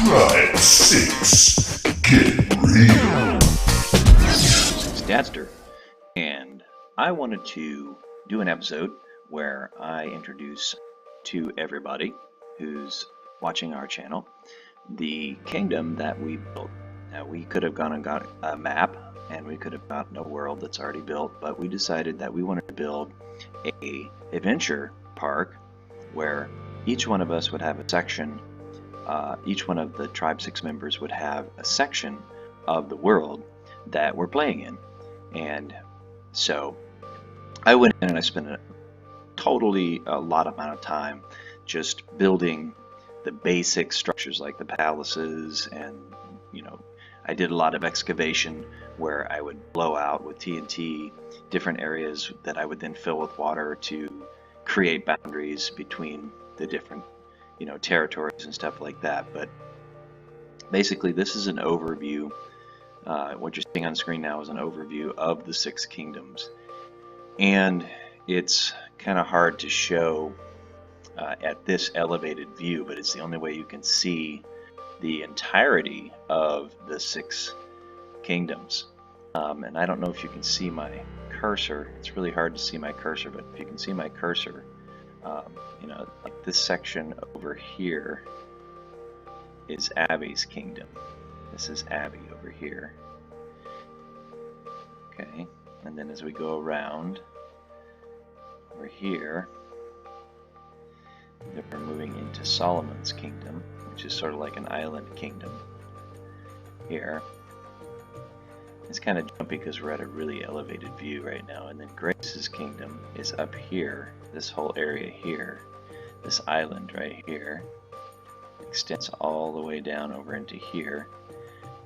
Right, Six. Get real. Ceces Dadster, and I wanted to do an episode where I introduce to everybody who's watching our channel the kingdom that we built. Now, we could have gone and got a map and we could have gotten a world that's already built, but we decided that we wanted to build a adventure park where each one of us would have a section. Each one of the Tribe 6 members would have a section of the world that we're playing in. And so I went in and I spent a lot amount of time just building the basic structures like the palaces, and I did a lot of excavation where I would blow out with TNT different areas that I would then fill with water to create boundaries between the different territories and stuff like that. But basically this is an overview. What you're seeing on the screen now is an overview of the 6 kingdoms, and it's kind of hard to show at this elevated view, but it's the only way you can see the entirety of the 6 kingdoms. And I don't know if you can see my cursor. It's really hard to see my cursor, but if you can see my cursor, like this section over here is Abby's kingdom. This is Abby over here. Okay, and then as we go around over here, then we're moving into Solomon's kingdom, which is sort of like an island kingdom here. It's kind of jumpy because we're at a really elevated view right now. And then Grace's kingdom is up here. This whole area here, this island right here, extends all the way down over into here.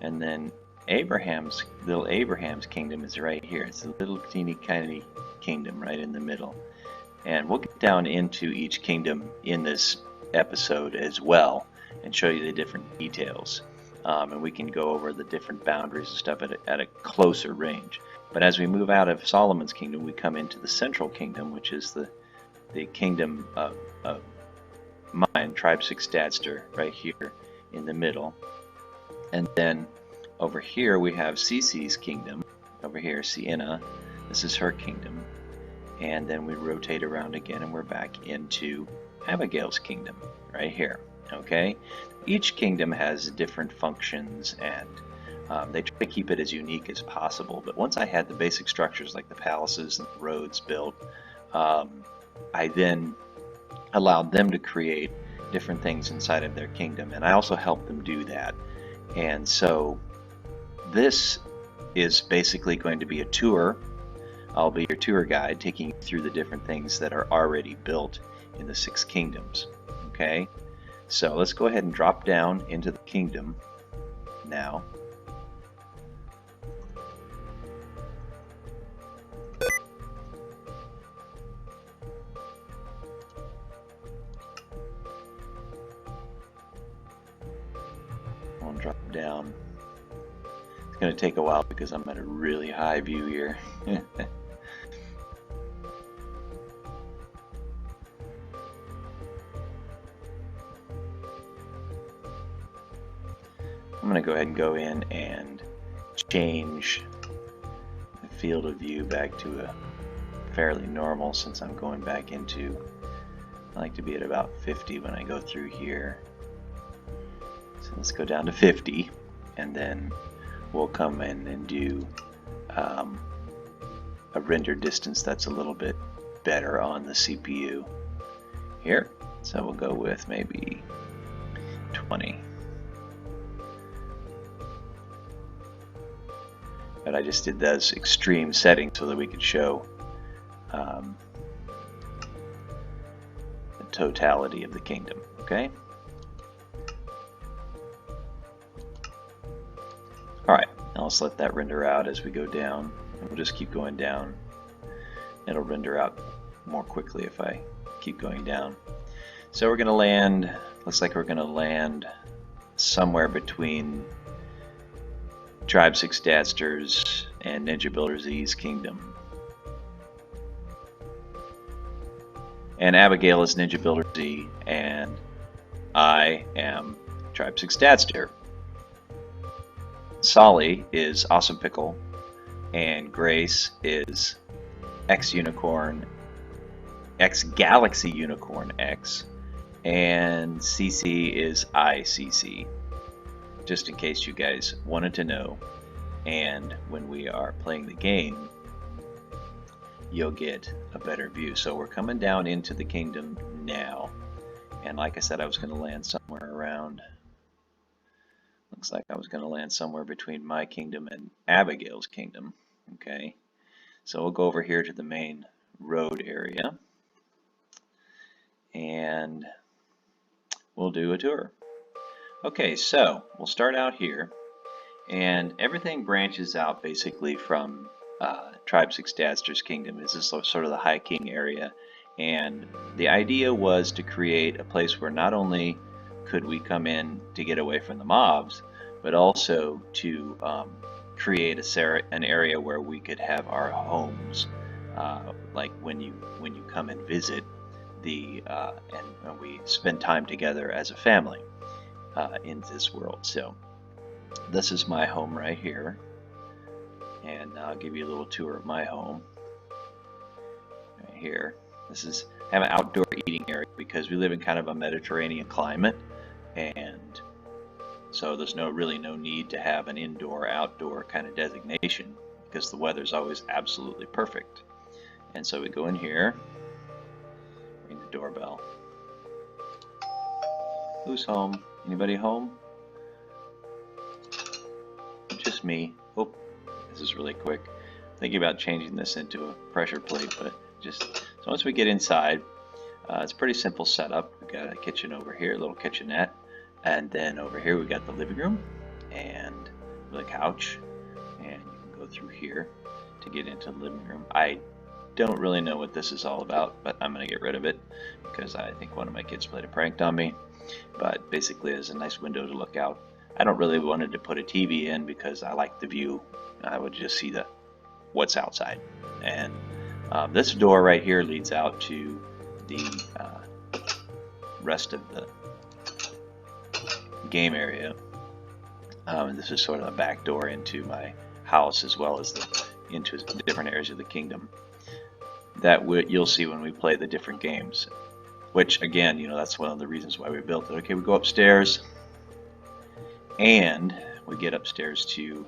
And then little Abraham's kingdom is right here. It's a little teeny tiny kingdom right in the middle. And we'll get down into each kingdom in this episode as well and show you the different details. And we can go over the different boundaries and stuff at a closer range. But as we move out of Solomon's kingdom, we come into the central kingdom, which is the kingdom of mine, Tribe 6 Dadster, right here in the middle. And then over here we have Cece's kingdom. Over here, Sienna, this is her kingdom. And then we rotate around again and we're back into Abigail's kingdom right here. Okay, each kingdom has different functions, and they try to keep it as unique as possible. But once I had the basic structures like the palaces and the roads built, I then allowed them to create different things inside of their kingdom, and I also helped them do that. And so this is basically going to be a tour. I'll be your tour guide, taking you through the different things that are already built in the 6 kingdoms. Okay, so let's go ahead and drop down into the kingdom now. I'll drop down. It's going to take a while because I'm at a really high view here. I'm going to go ahead and go in and change the field of view back to a fairly normal, since I'm going back into, I like to be at about 50 when I go through here. So let's go down to 50, and then we'll come in and do a render distance that's a little bit better on the CPU here. So we'll go with maybe 20. But I just did those extreme settings so that we could show the totality of the kingdom. Okay. Alright, now let's let that render out as we go down, and we'll just keep going down. It'll render out more quickly if I keep going down. So we're going to land, looks like we're going to land somewhere between Tribe 6 Dadsters and Ninja Builder Z's kingdom. And Abigail is Ninja Builder Z, and I am Tribe Six Dadster. Solly is Awesome Pickle, and Grace is X Unicorn, X Galaxy Unicorn X, and CeCe is CeCe. Just in case you guys wanted to know, and when we are playing the game, you'll get a better view. So we're coming down into the kingdom now, and like I said, I was going to land somewhere around, looks like I was going to land somewhere between my kingdom and Abigail's kingdom. Okay, so we'll go over here to the main road area, and we'll do a tour. Okay, so we'll start out here, and everything branches out basically from Tribe Six Dadster's kingdom. This is sort of the High King area, and the idea was to create a place where not only could we come in to get away from the mobs, but also to create an area where we could have our homes, like when you come and visit and we spend time together as a family in this world. So this is my home right here, and I'll give you a little tour of my home right here. This is have an outdoor eating area because we live in kind of a Mediterranean climate, and so there's really no need to have an indoor-outdoor kind of designation because the weather's always absolutely perfect. And so we go in here, ring the doorbell. Who's home? Anybody home? Just me. Oh, this is really quick. Thinking about changing this into a pressure plate, but just so once we get inside, it's a pretty simple setup. We've got a kitchen over here, a little kitchenette, and then over here we got the living room and the couch, and you can go through here to get into the living room. I don't really know what this is all about, but I'm going to get rid of it because I think one of my kids played a prank on me. But basically, it's a nice window to look out. I don't really wanted to put a TV in because I like the view. I would just see what's outside. And this door right here leads out to the rest of the game area. This is sort of a back door into my house, as well as into the different areas of the kingdom that you'll see when we play the different games. Which, again, that's one of the reasons why we built it. Okay, we go upstairs, and we get upstairs to,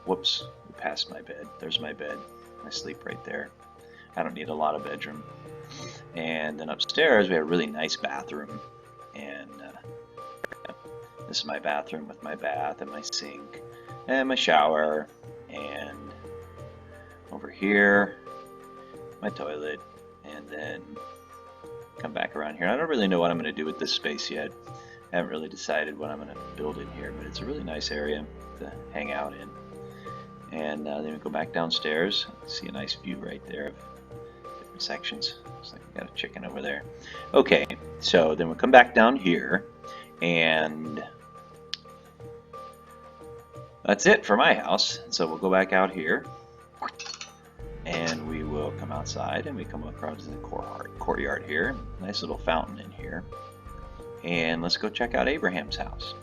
whoops, we passed my bed. There's my bed. I sleep right there. I don't need a lot of bedroom. And then upstairs, we have a really nice bathroom. And this is my bathroom with my bath and my sink and my shower. And over here, my toilet. And then come back around here. I don't really know what I'm going to do with this space yet. I haven't really decided what I'm going to build in here, but it's a really nice area to hang out in. And then we go back downstairs. See a nice view right there of different sections. Looks like we got a chicken over there. Okay, so then we come back down here, and that's it for my house. So we'll go back out here, and we will come outside, and we come across the courtyard here. Nice little fountain in here. And let's go check out Abraham's house.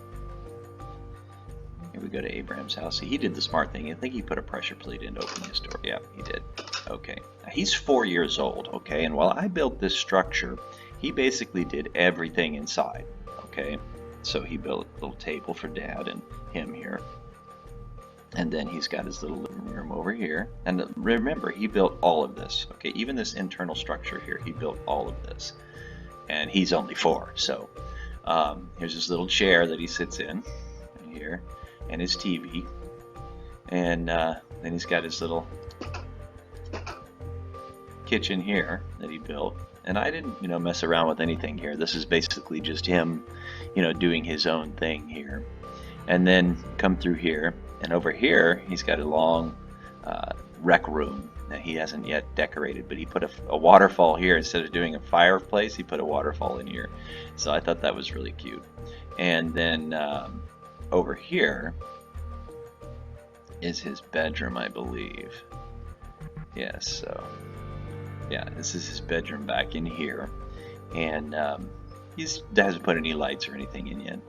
Here we go to Abraham's house. He did the smart thing. I think he put a pressure plate in to open his door. Yeah, he did. Okay. Now, he's 4 years old, okay? And while I built this structure, he basically did everything inside, okay? So he built a little table for Dad and him here. And then he's got his little living room over here. And remember, he built all of this, okay? Even this internal structure here, he built all of this. And he's only 4, so here's his little chair that he sits in right here, and his TV. And then he's got his little kitchen here that he built. And I didn't, mess around with anything here. This is basically just him, doing his own thing here. And then come through here. And over here, he's got a long rec room that he hasn't yet decorated, but he put a waterfall here. Instead of doing a fireplace, he put a waterfall in here. So I thought that was really cute. And then over here is his bedroom, I believe. Yes, so yeah, this is his bedroom back in here. And he hasn't put any lights or anything in yet.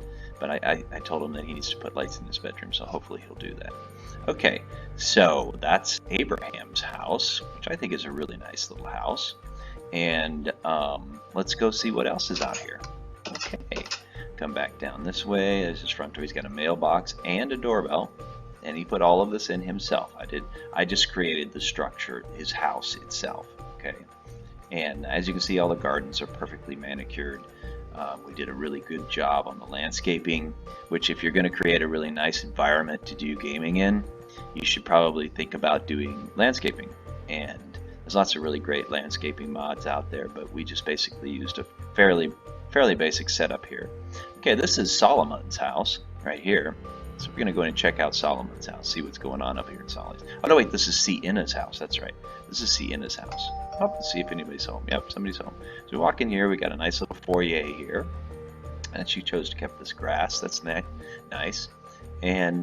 but I told him that he needs to put lights in his bedroom, so hopefully he'll do that. Okay, so that's Abraham's house, which I think is a really nice little house. And let's go see what else is out here. Okay, come back down this way. There's his front door. He's got a mailbox and a doorbell, and he put all of this in himself. I just created the structure, his house itself. Okay, and as you can see, all the gardens are perfectly manicured. We did a really good job on the landscaping, which if you're going to create a really nice environment to do gaming in, you should probably think about doing landscaping. And there's lots of really great landscaping mods out there, but we just basically used a fairly basic setup here. Okay, this is Solomon's house right here. So we're going to go in and check out Solomon's house, see what's going on up here in Solomon's. Oh no, wait, this is Ceces house. That's right. This is Ceces house. Let's see if anybody's home. Yep, somebody's home. So we walk in here. We got a nice little foyer here, and she chose to keep this grass. That's nice. And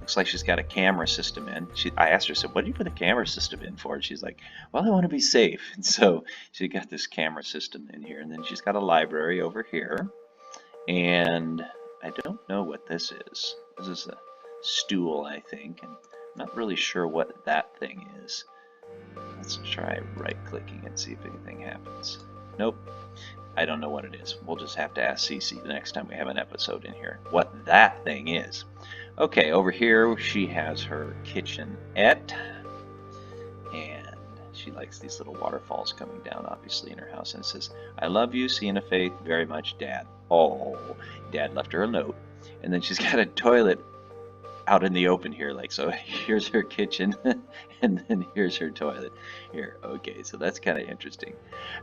looks like she's got a camera system in. I asked her, I said, what do you put the camera system in for? And she's like, well, I want to be safe. And so she got this camera system in here. And then she's got a library over here. And I don't know what this is. This is a stool, I think. And I'm not really sure what that thing is. Let's try right-clicking and see if anything happens. Nope. I don't know what it is. We'll just have to ask CeCe the next time we have an episode in here what that thing is. Okay, over here she has her kitchenette, and she likes these little waterfalls coming down, obviously, in her house. And it says, I love you, Sienna Faith, very much, Dad. Oh, Dad left her a note. And then she's got a toilet out in the open here, like so. Here's her kitchen, and then here's her toilet here. Okay, so that's kind of interesting.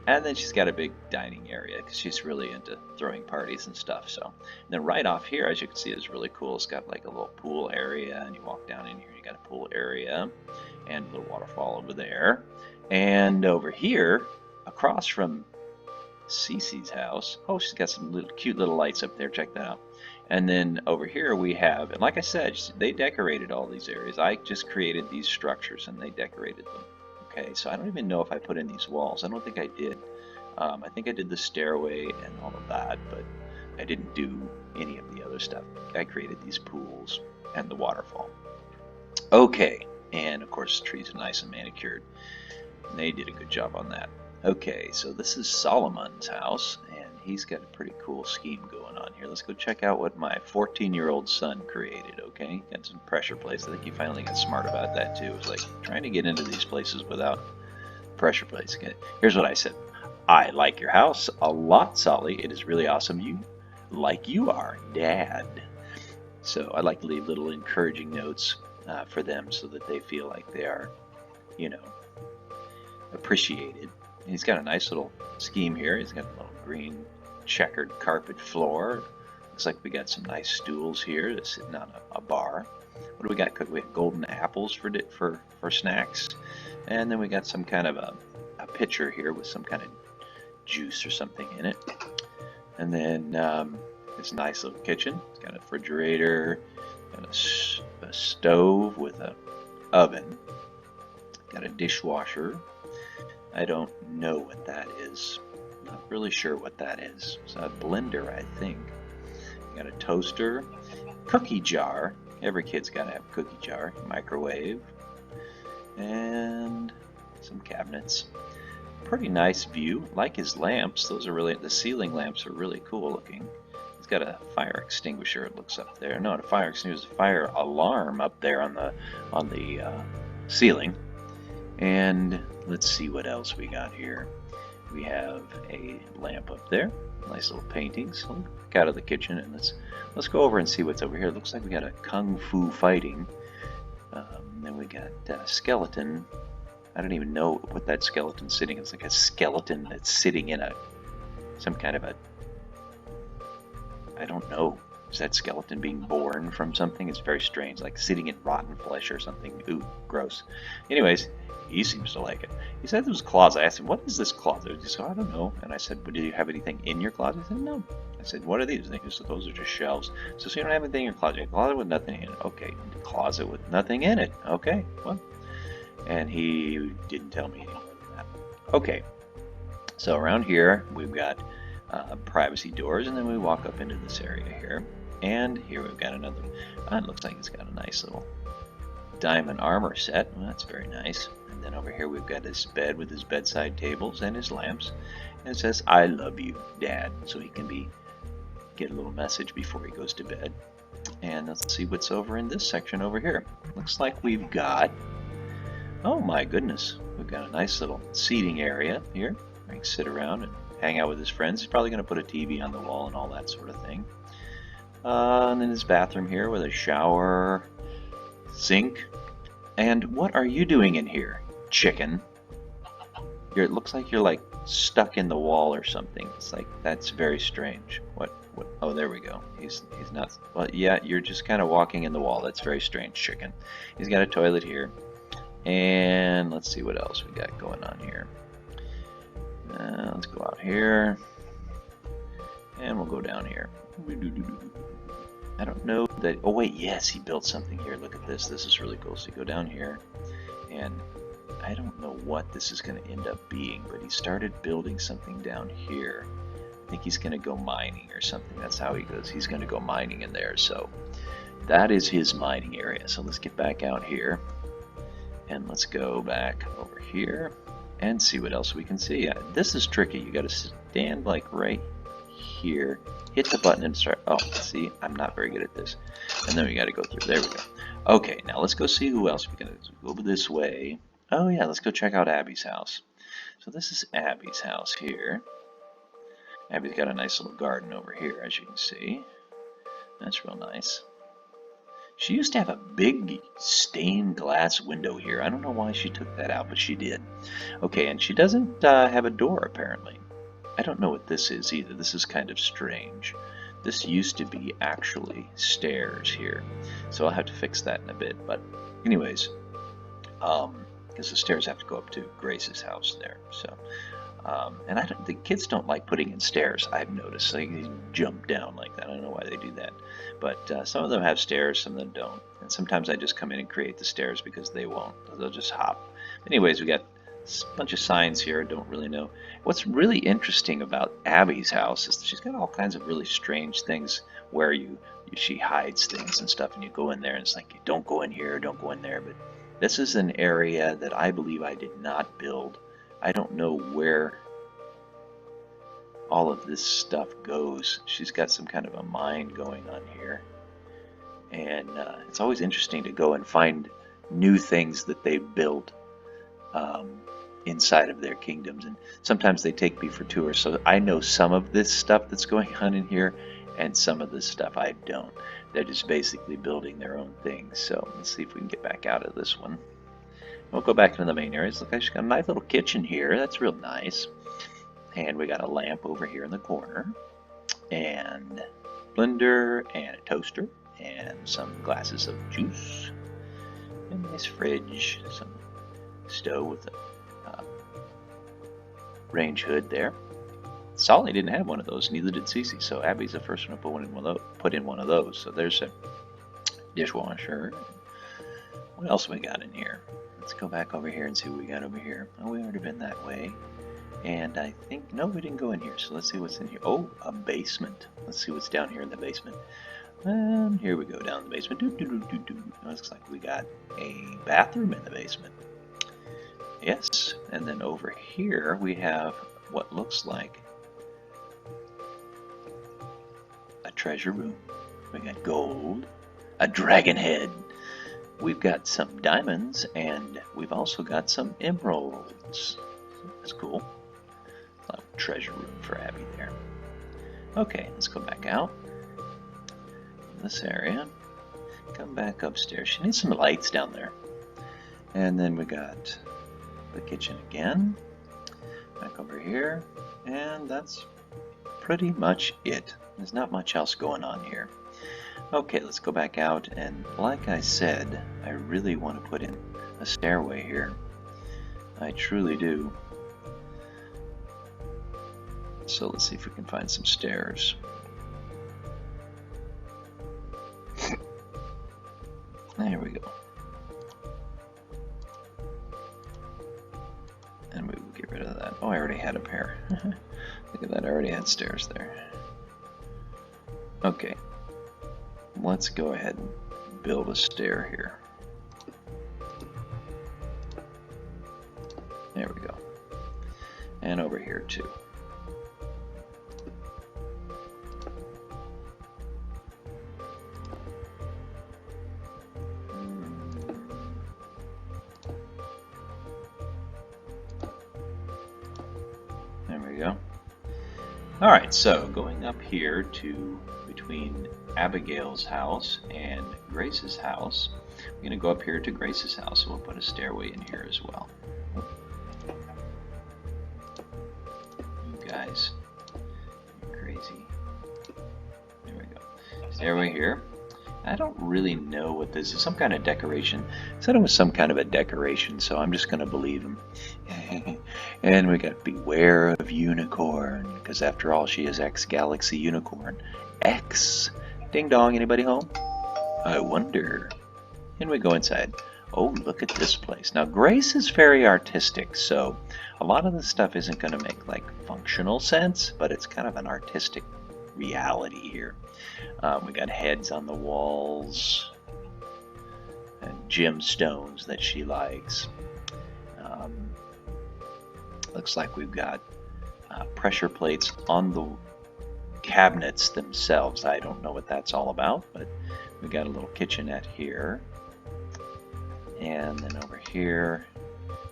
And then she's got a big dining area because she's really into throwing parties and stuff. So, and then right off here, as you can see, is really cool. It's got like a little pool area, and you walk down in here, you got a pool area, and a little waterfall over there. And over here, across from Cece's house, oh, she's got some little cute little lights up there. Check that out. And then over here we have, and like I said, they decorated all these areas. I just created these structures and they decorated them. Okay, so I don't even know if I put in these walls. I don't think I did. I think I did the stairway and all of that, but I didn't do any of the other stuff. I created these pools and the waterfall. Okay, and of course the trees are nice and manicured. And they did a good job on that. Okay, so this is Solomon's house, and he's got a pretty cool scheme going on here. Let's go check out what my 14-year-old son created, okay? Got some pressure plates. I think he finally got smart about that, too. It was like trying to get into these places without pressure plates. Okay, here's what I said. I like your house a lot, Solly. It is really awesome. You like you are, Dad. So I like to leave little encouraging notes for them so that they feel like they are, you know, appreciated. He's got a nice little scheme here. He's got a little green checkered carpet floor. Looks like we got some nice stools here that's sitting on a bar. What do we got? We have golden apples for snacks. And then we got some kind of a pitcher here with some kind of juice or something in it. And then this nice little kitchen. It's got a refrigerator, got a stove with an oven. Got a dishwasher. I don't know what that is. Not really sure what that is. It's a blender, I think. Got a toaster, cookie jar. Every kid's got to have a cookie jar. Microwave, and some cabinets. Pretty nice view. Like his lamps. Those are really, the ceiling lamps are really cool looking. He's got a fire extinguisher. It looks up there. No, a fire extinguisher. A fire alarm up there on the ceiling. And let's see what else we got here. We have a lamp up there. Nice little paintings. So look out of the kitchen and let's go over and see what's over here. It looks like we got a kung fu fighting. Then we got a skeleton. I don't even know what that skeleton's sitting. It's like a skeleton that's sitting in some kind of a, I don't know. Is that skeleton being born from something? It's very strange, like sitting in rotten flesh or something. Ooh, gross. Anyways, he seems to like it. He said there was closet. I asked him, what is this closet? He said, I don't know. And I said, well, do you have anything in your closet? He said, no. I said, what are these? And he said, those are just shelves. So you don't have anything in your closet. A closet with nothing in it. Okay. Closet with nothing in it. Okay. Well, and he didn't tell me any more than that. Okay. So around here, we've got privacy doors, and then we walk up into this area here. And here we've got another, it looks like it's got a nice little diamond armor set. Well, that's very nice. And then over here we've got his bed with his bedside tables and his lamps. And it says, "I love you, Dad," so he can get a little message before he goes to bed. And let's see what's over in this section over here. Looks like we've got, oh my goodness, we've got a nice little seating area here. He can sit around and hang out with his friends. He's probably going to put a TV on the wall and all that sort of thing. And then his bathroom here with a shower, sink. And what are you doing in here, chicken? It looks like you're like stuck in the wall or something. It's like, that's very strange. What? Oh, there we go. He's not. Well, yeah, you're just kind of walking in the wall. That's very strange, chicken. He's got a toilet here. And let's see what else we got going on here. Let's go out here. And we'll go down here. I don't know that. Oh, wait, yes, he built something here. Look at this. This is really cool. So you go down here. And I don't know what this is going to end up being, but he started building something down here. I think he's going to go mining or something. That's how he goes. He's going to go mining in there. So that is his mining area. So let's get back out here. And let's go back over here and see what else we can see. This is tricky. You got to stand like right here, hit the button and start. Oh, see, I'm not very good at this. And then we got to go through. There we go. Okay, now let's go see who else we can go this way. Oh yeah, let's go check out Abby's house. So this is Abby's house here. Abby's got a nice little garden over here, as you can see. That's real nice. She used to have a big stained glass window here. I don't know why she took that out, but she did. Okay, and she doesn't have a door, apparently. I don't know what this is either. This is kind of strange. This used to be actually stairs here. So I'll have to fix that in a bit. But anyways, because the stairs have to go up to Grace's house there. So, and the kids don't like putting in stairs, I've noticed. They jump down like that. I don't know why they do that. But some of them have stairs, some of them don't. And sometimes I just come in and create the stairs because they won't. They'll just hop. Anyways, we got a bunch of signs here. I don't really know. What's really interesting about Abby's house is she's got all kinds of really strange things where she hides things and stuff, and you go in there and it's like, don't go in here, don't go in there. But this is an area that I believe I did not build. I don't know where all of this stuff goes. She's got some kind of a mine going on here. And it's always interesting to go and find new things that they built inside of their kingdoms. And sometimes they take me for tours. So I know some of this stuff that's going on in here, and some of this stuff I don't. They're just basically building their own things. So let's see if we can get back out of this one. We'll go back into the main areas. Look, she's got a nice little kitchen here. That's real nice. And we got a lamp over here in the corner. And blender and a toaster. And some glasses of juice. And a nice fridge. Some stove with a range hood there. Solly didn't have one of those, neither did CeCe. So Abby's the first one to put in one of those. So there's a dishwasher. What else we got in here? Let's go back over here and see what we got over here. Oh, we already been that way. And I think, no, we didn't go in here. So let's see what's in here. Oh, a basement. Let's see what's down here in the basement. And here we go, down the basement. Looks like we got a bathroom in the basement. Yes. And then over here we have what looks like a treasure room. We got gold, a dragon head. We've got some diamonds, and we've also got some emeralds. That's cool. A treasure room for Abby there. Okay, let's go back out. This area. Come back upstairs. She needs some lights down there. And then we got the kitchen again. Back over here. And that's pretty much it. There's not much else going on here. Okay, let's go back out, and like I said, I really want to put in a stairway here. I truly do. So let's see if we can find some stairs. There we go. And we will get rid of that. Oh, I already had a pair. Look at that, I already had stairs there. Okay, let's go ahead and build a stair here. There we go. And over here too. There we go. Alright, so going up here to between Abigail's house and Grace's house, we're going to go up here to Grace's house, so we'll put a stairway in here as well. You guys, you're crazy. There we go. Stairway here. I don't really know what this is. Some kind of decoration. I said it was some kind of a decoration, so I'm just going to believe him. And we got beware of unicorn, because after all, she is X-Galaxy Unicorn. X. Ding dong, anybody home? I wonder. And we go inside. Oh, look at this place. Now, Grace is very artistic, so a lot of the stuff isn't going to make like functional sense, but it's kind of an artistic reality here. We got heads on the walls and gemstones that she likes. Looks like we've got pressure plates on the cabinets themselves. I don't know what that's all about, but we got a little kitchenette here. And then over here,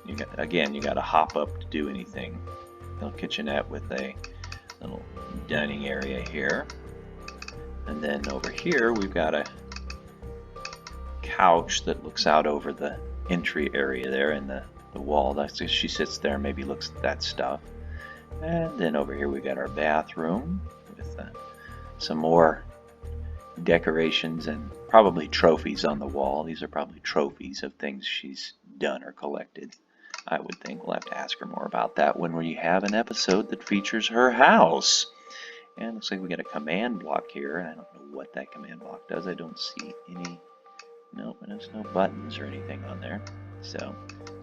you got to hop up to do anything. Little kitchenette with a little dining area here. And then over here, we've got a couch that looks out over the entry area there in the wall. That's just, she sits there and maybe looks at that stuff. And then over here, we got our bathroom with some more decorations and probably trophies on the wall. These are probably trophies of things she's done or collected. I would think we'll have to ask her more about that when we have an episode that features her house. And looks like we got a command block here. I don't know what that command block does. I don't see any. Nope, there's no buttons or anything on there. So,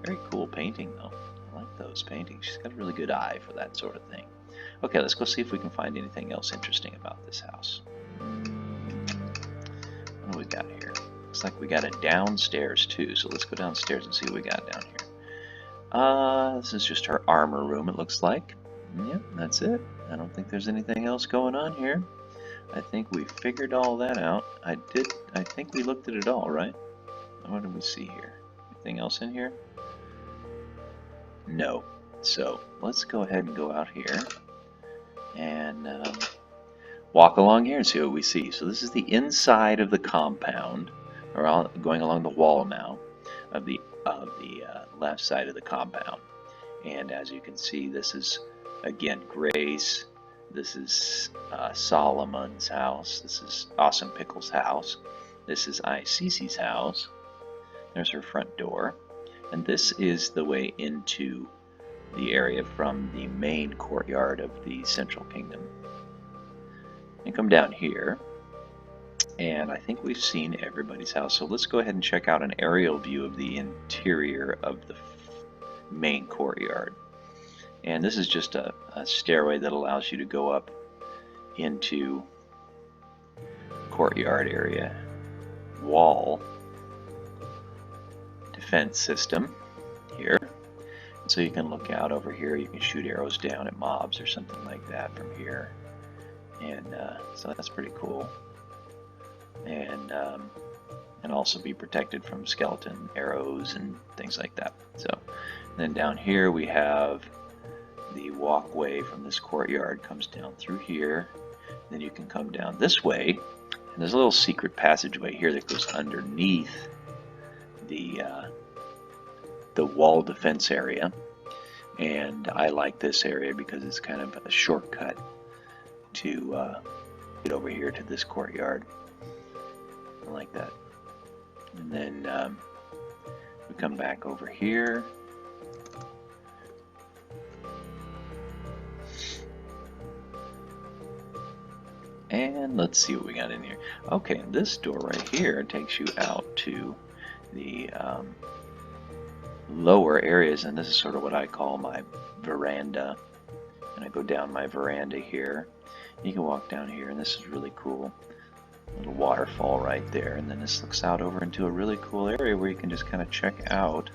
very cool painting though. I like those paintings. She's got a really good eye for that sort of thing. Okay, let's go see if we can find anything else interesting about this house. What do we got here? Looks like we got it downstairs too. So let's go downstairs and see what we got down here. This is just her armor room, it looks like. Yep, that's it. I don't think there's anything else going on here. I think we figured all that out. I think we looked at it all, right? What do we see here? Anything else in here? No. So let's go ahead and go out here and walk along here and see what we see. So this is the inside of the compound, or going along the wall now of the left side of the compound. And as you can see, this is again Grace. This is Solomon's house. This is Awesome Pickle's house. This is CeCe's house. There's her front door. And this is the way into the area from the main courtyard of the Central Kingdom. And come down here. And I think we've seen everybody's house. So let's go ahead and check out an aerial view of the interior of the main courtyard. And this is just a stairway that allows you to go up into courtyard area wall defense system here. And so you can look out over here. You can shoot arrows down at mobs or something like that from here. And so that's pretty cool. And also be protected from skeleton arrows and things like that. So then down here we have the walkway from this courtyard comes down through here. Then you can come down this way, and there's a little secret passageway here that goes underneath the wall defense area. And I like this area because it's kind of a shortcut to get over here to this courtyard. I like that. And then we come back over here. And let's see what we got in here. Okay, this door right here takes you out to the lower areas, and this is sort of what I call my veranda. And I go down my veranda here. You can walk down here, and this is really cool. Little waterfall right there, and then this looks out over into a really cool area where you can just kind of check out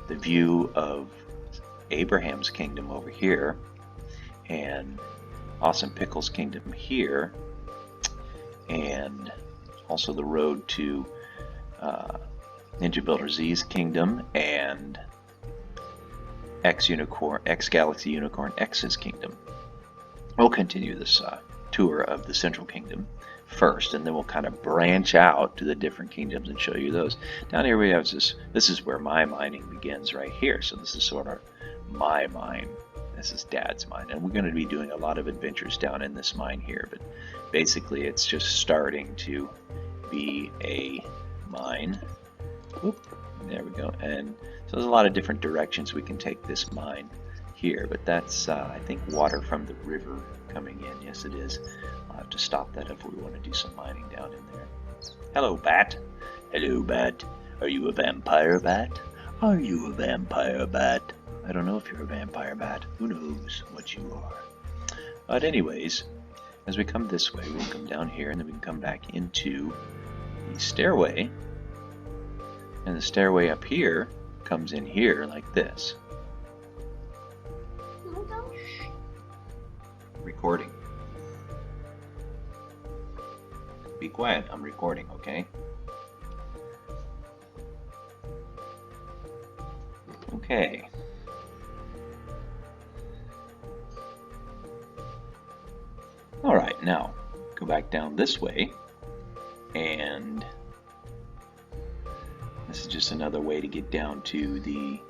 the view of Abraham's kingdom over here, and Awesome Pickles Kingdom here, and also the road to Ninja Builder Z's kingdom and X Galaxy Unicorn X's kingdom. We'll continue this tour of the Central Kingdom first, and then we'll kind of branch out to the different kingdoms and show you those. Down here we have this is where my mining begins right here. So this is sort of my mine. This is Dad's mine, and we're going to be doing a lot of adventures down in this mine here, but basically it's just starting to be a mine. Oop, there we go. And so there's a lot of different directions we can take this mine here, but that's I think water from the river coming in. Yes, it is. I'll have to stop that if we want to do some mining down in there. Hello, bat. Hello, bat. Are you a vampire bat? Are you a vampire bat? I don't know if you're a vampire bat. Who knows what you are? But anyways, as we come this way, we can come down here, and then we can come back into the stairway. And the stairway up here comes in here like this. Recording. Be quiet, I'm recording, okay? Okay. Alright, now go back down this way, and this is just another way to get down to the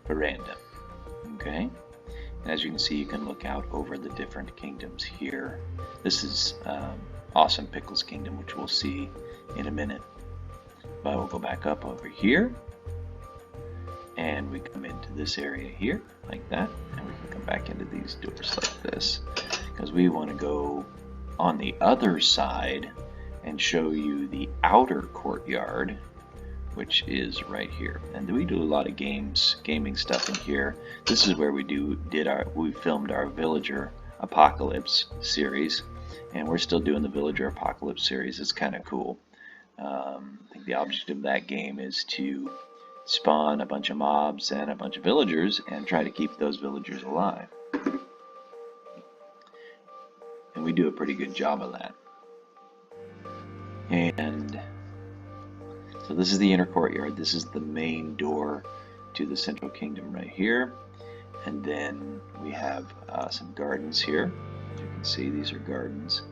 veranda. Okay? As you can see, you can look out over the different kingdoms here. This is Awesome Pickles Kingdom, which we'll see in a minute. But we'll go back up over here, and we come into this area here, like that, and we can come back into these doors like this, because we want to go on the other side and show you the outer courtyard, which is right here. And we do a lot of gaming stuff in here. This is where we filmed our Villager Apocalypse series, and we're still doing the Villager Apocalypse series. It's kind of cool. I think the object of that game is to spawn a bunch of mobs and a bunch of villagers and try to keep those villagers alive. And we do a pretty good job of that. And so this is the inner courtyard. This is the main door to the Central Kingdom right here. And then we have some gardens here. As you can see, these are gardens.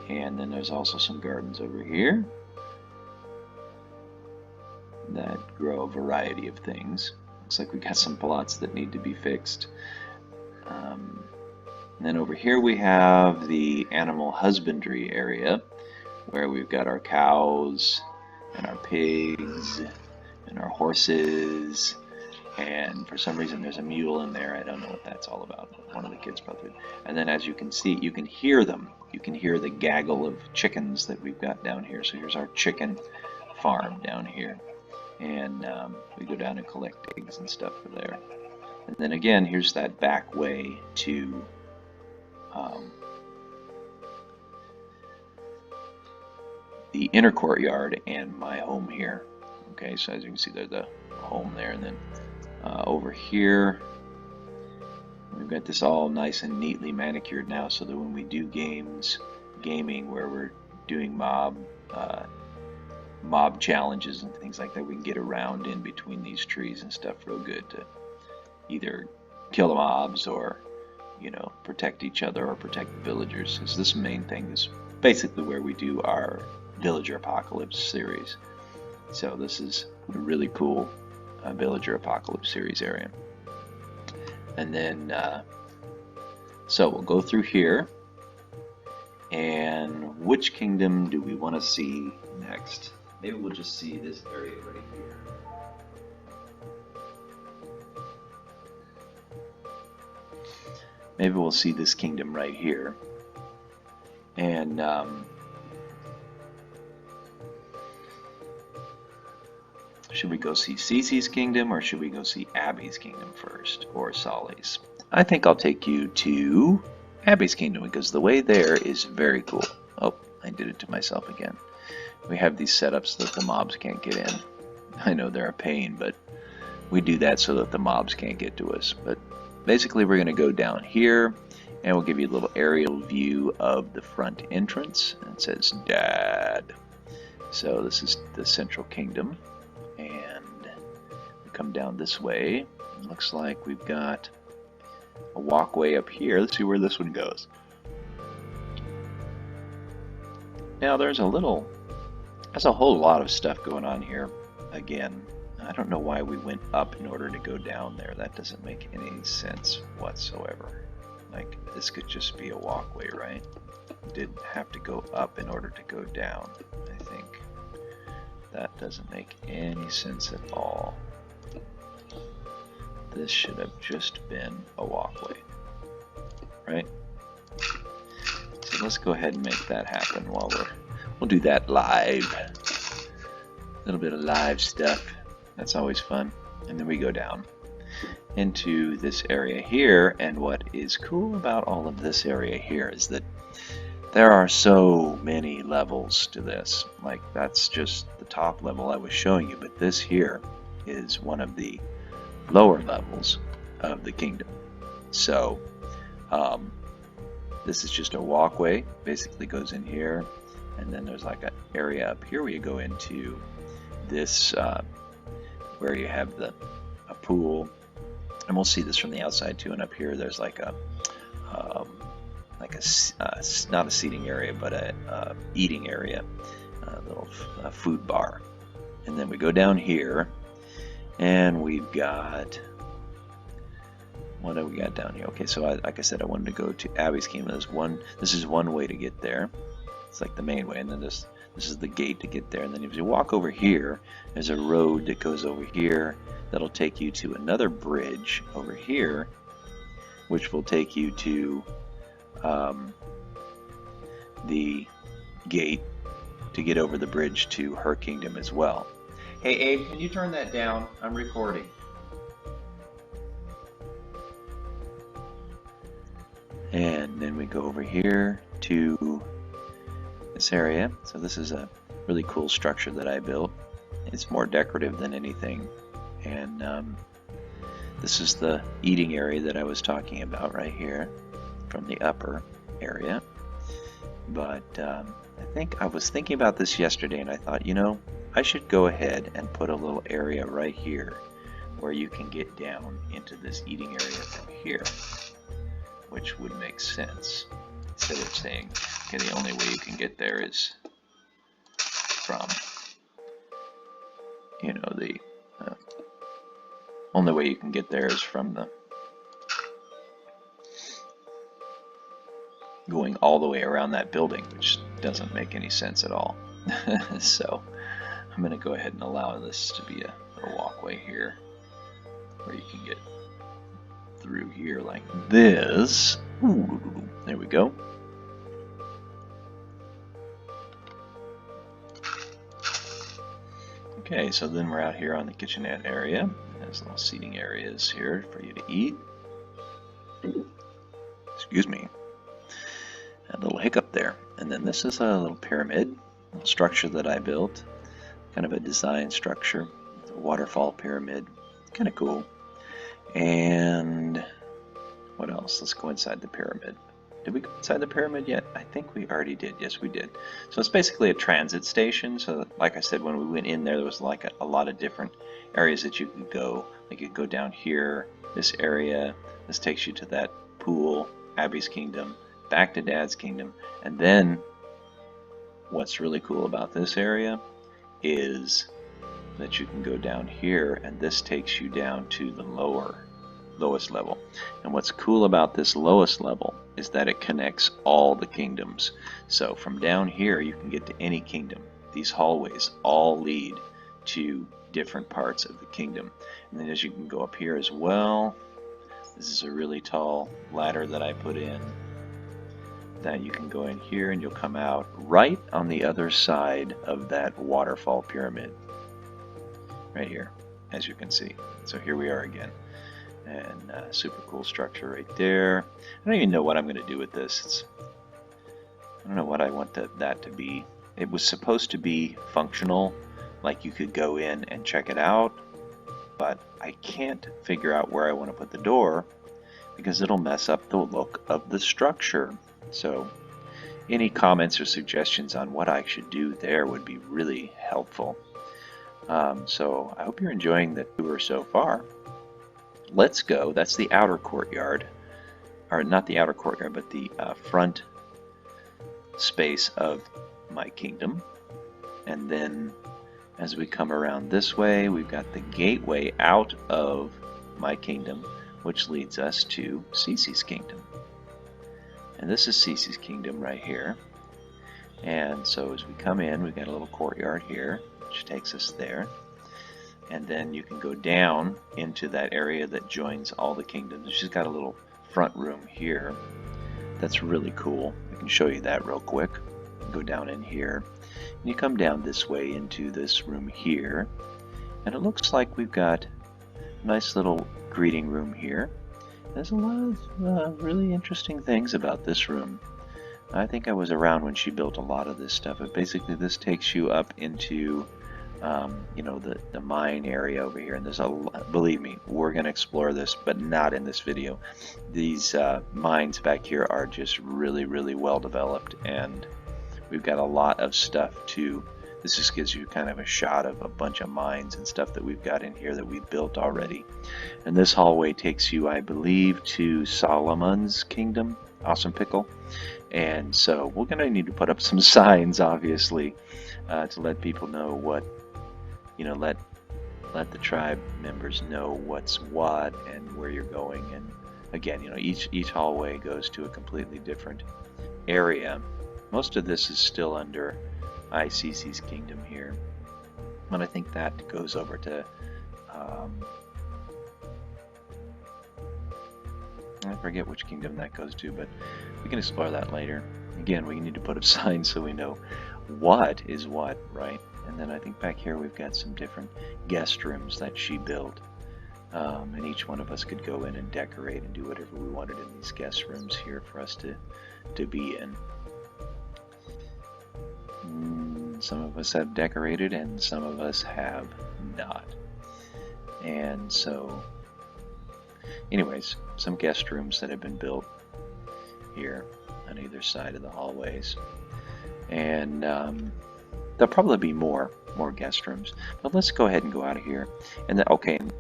And then there's also some gardens over here that grow a variety of things. Looks like we got some plots that need to be fixed. And then over here we have the animal husbandry area, where we've got our cows and our pigs and our horses, and for some reason there's a mule in there. I don't know what that's all about. One of the kids probably. And then as you can see, you can hear them. You can hear the gaggle of chickens that we've got down here. So here's our chicken farm down here, and we go down and collect eggs and stuff for there. And then again, here's that back way to the inner courtyard and my home here. Okay, so as you can see, there's the home there, and then over here we've got this all nice and neatly manicured now, so that when we do gaming where we're doing mob challenges and things like that, we can get around in between these trees and stuff real good to either kill the mobs or, you know, protect each other or protect the villagers. Because this main thing is basically where we do our Villager Apocalypse series. So this is a really cool Villager Apocalypse series area. And then so we'll go through here, and which kingdom do we want to see next? Maybe we'll just see this area right here. Maybe we'll see this kingdom right here. And should we go see Ceces Kingdom, or should we go see Abby's kingdom first, or Solly's? I think I'll take you to Abby's Kingdom because the way there is very cool. Oh, I did it to myself again. We have these setups so that the mobs can't get in. I know they're a pain, but we do that so that the mobs can't get to us. But basically we're going to go down here and we'll give you a little aerial view of the front entrance. And it says Dad. So this is the Central Kingdom. And we come down this way. It looks like we've got a walkway up here. Let's see where this one goes. Now there's a whole lot of stuff going on here. Again, I don't know why we went up in order to go down there. That doesn't make any sense whatsoever. Like, this could just be a walkway, right? You didn't have to go up in order to go down, I think. That doesn't make any sense at all. This should have just been a walkway, right? So let's go ahead and make that happen while we'll do that live. A little bit of live stuff. That's always fun. And then we go down into this area here, and what is cool about all of this area here is that there are so many levels to this. Like, that's just the top level I was showing you, but this here is one of the lower levels of the kingdom. So this is just a walkway, basically goes in here, and then there's like an area up here where you go into this where you have a pool, and we'll see this from the outside too. And up here there's like a not a seating area but a eating area, a little food bar. And then we go down here and we've got, what do we got down here? Okay, so like I said, I wanted to go to Abby's Kingdom. This is one way to get there. It's like the main way, and then this is the gate to get there. And then if you walk over here, there's a road that goes over here that'll take you to another bridge over here, which will take you to the gate to get over the bridge to her kingdom as well. Hey Abe, can you turn that down? I'm recording. And then we go over here to this area. So this is a really cool structure that I built. It's more decorative than anything. And this is the eating area that I was talking about right here from the upper area. But I was thinking about this yesterday, and I thought, you know, I should go ahead and put a little area right here where you can get down into this eating area from here, which would make sense. Instead of saying, okay, the only way you can get there is from, you know, the only way you can get there is from the going all the way around that building, which doesn't make any sense at all. So I'm going to go ahead and allow this to be a walkway here where you can get through here like this. Ooh, there we go. Okay, so then we're out here on the kitchenette area. There's little seating areas here for you to eat. Excuse me. A little hiccup there. And then this is a little pyramid, a structure that I built. Kind of a design structure. It's a waterfall pyramid. Kind of cool. And what else? Let's go inside the pyramid. Did we go inside the pyramid yet? I think we already did. Yes, we did. So it's basically a transit station. So like I said, when we went in there was like a lot of different areas that you could go. Like you could go down here, this area. This takes you to that pool, Abby's Kingdom, back to Dad's Kingdom. And then what's really cool about this area is that you can go down here, and this takes you down to the lowest level. And what's cool about this lowest level is that it connects all the kingdoms. So from down here you can get to any kingdom. These hallways all lead to different parts of the kingdom. And then as you can go up here as well, this is a really tall ladder that I put in that you can go in here, and you'll come out right on the other side of that waterfall pyramid right here, as you can see. So here we are again. And super cool structure right there. I don't even know what I'm going to do with this. I don't know what I want that to be. It was supposed to be functional, like you could go in and check it out, but I can't figure out where I want to put the door because it'll mess up the look of the structure. So any comments or suggestions on what I should do there would be really helpful. So I hope you're enjoying the tour so far. Let's go. That's the outer courtyard, or not the outer courtyard, but the front space of my kingdom. And then as we come around this way, we've got the gateway out of my kingdom, which leads us to Ceces Kingdom. And this is Ceces Kingdom right here. And so as we come in, we've got a little courtyard here, which takes us there. And then you can go down into that area that joins all the kingdoms. She's got a little front room here that's really cool. I can show you that real quick. Go down in here. And you come down this way into this room here. And it looks like we've got a nice little greeting room here. There's a lot of really interesting things about this room. I think I was around when she built a lot of this stuff. But basically this takes you up into you know, the mine area over here, and there's a lot, believe me, we're going to explore this, but not in this video. These mines back here are just really well developed, and we've got a lot of stuff too. This just gives you kind of a shot of a bunch of mines and stuff that we've got in here that we've built already. And this hallway takes you, I believe, to Solomon's Kingdom. Awesome pickle. And so we're going to need to put up some signs, obviously, to let people know what, you know, let the tribe members know what's what and where you're going. And again, you know, each hallway goes to a completely different area. Most of this is still under Ceces Kingdom here, and I think that goes over to I forget which kingdom that goes to, but we can explore that later. Again, we need to put up signs so we know what is what, right? And then I think back here we've got some different guest rooms that she built. And each one of us could go in and decorate and do whatever we wanted in these guest rooms here for us to be in. Some of us have decorated and some of us have not. And so, anyways, some guest rooms that have been built here on either side of the hallways. And there'll probably be more guest rooms, but let's go ahead and go out of here, and then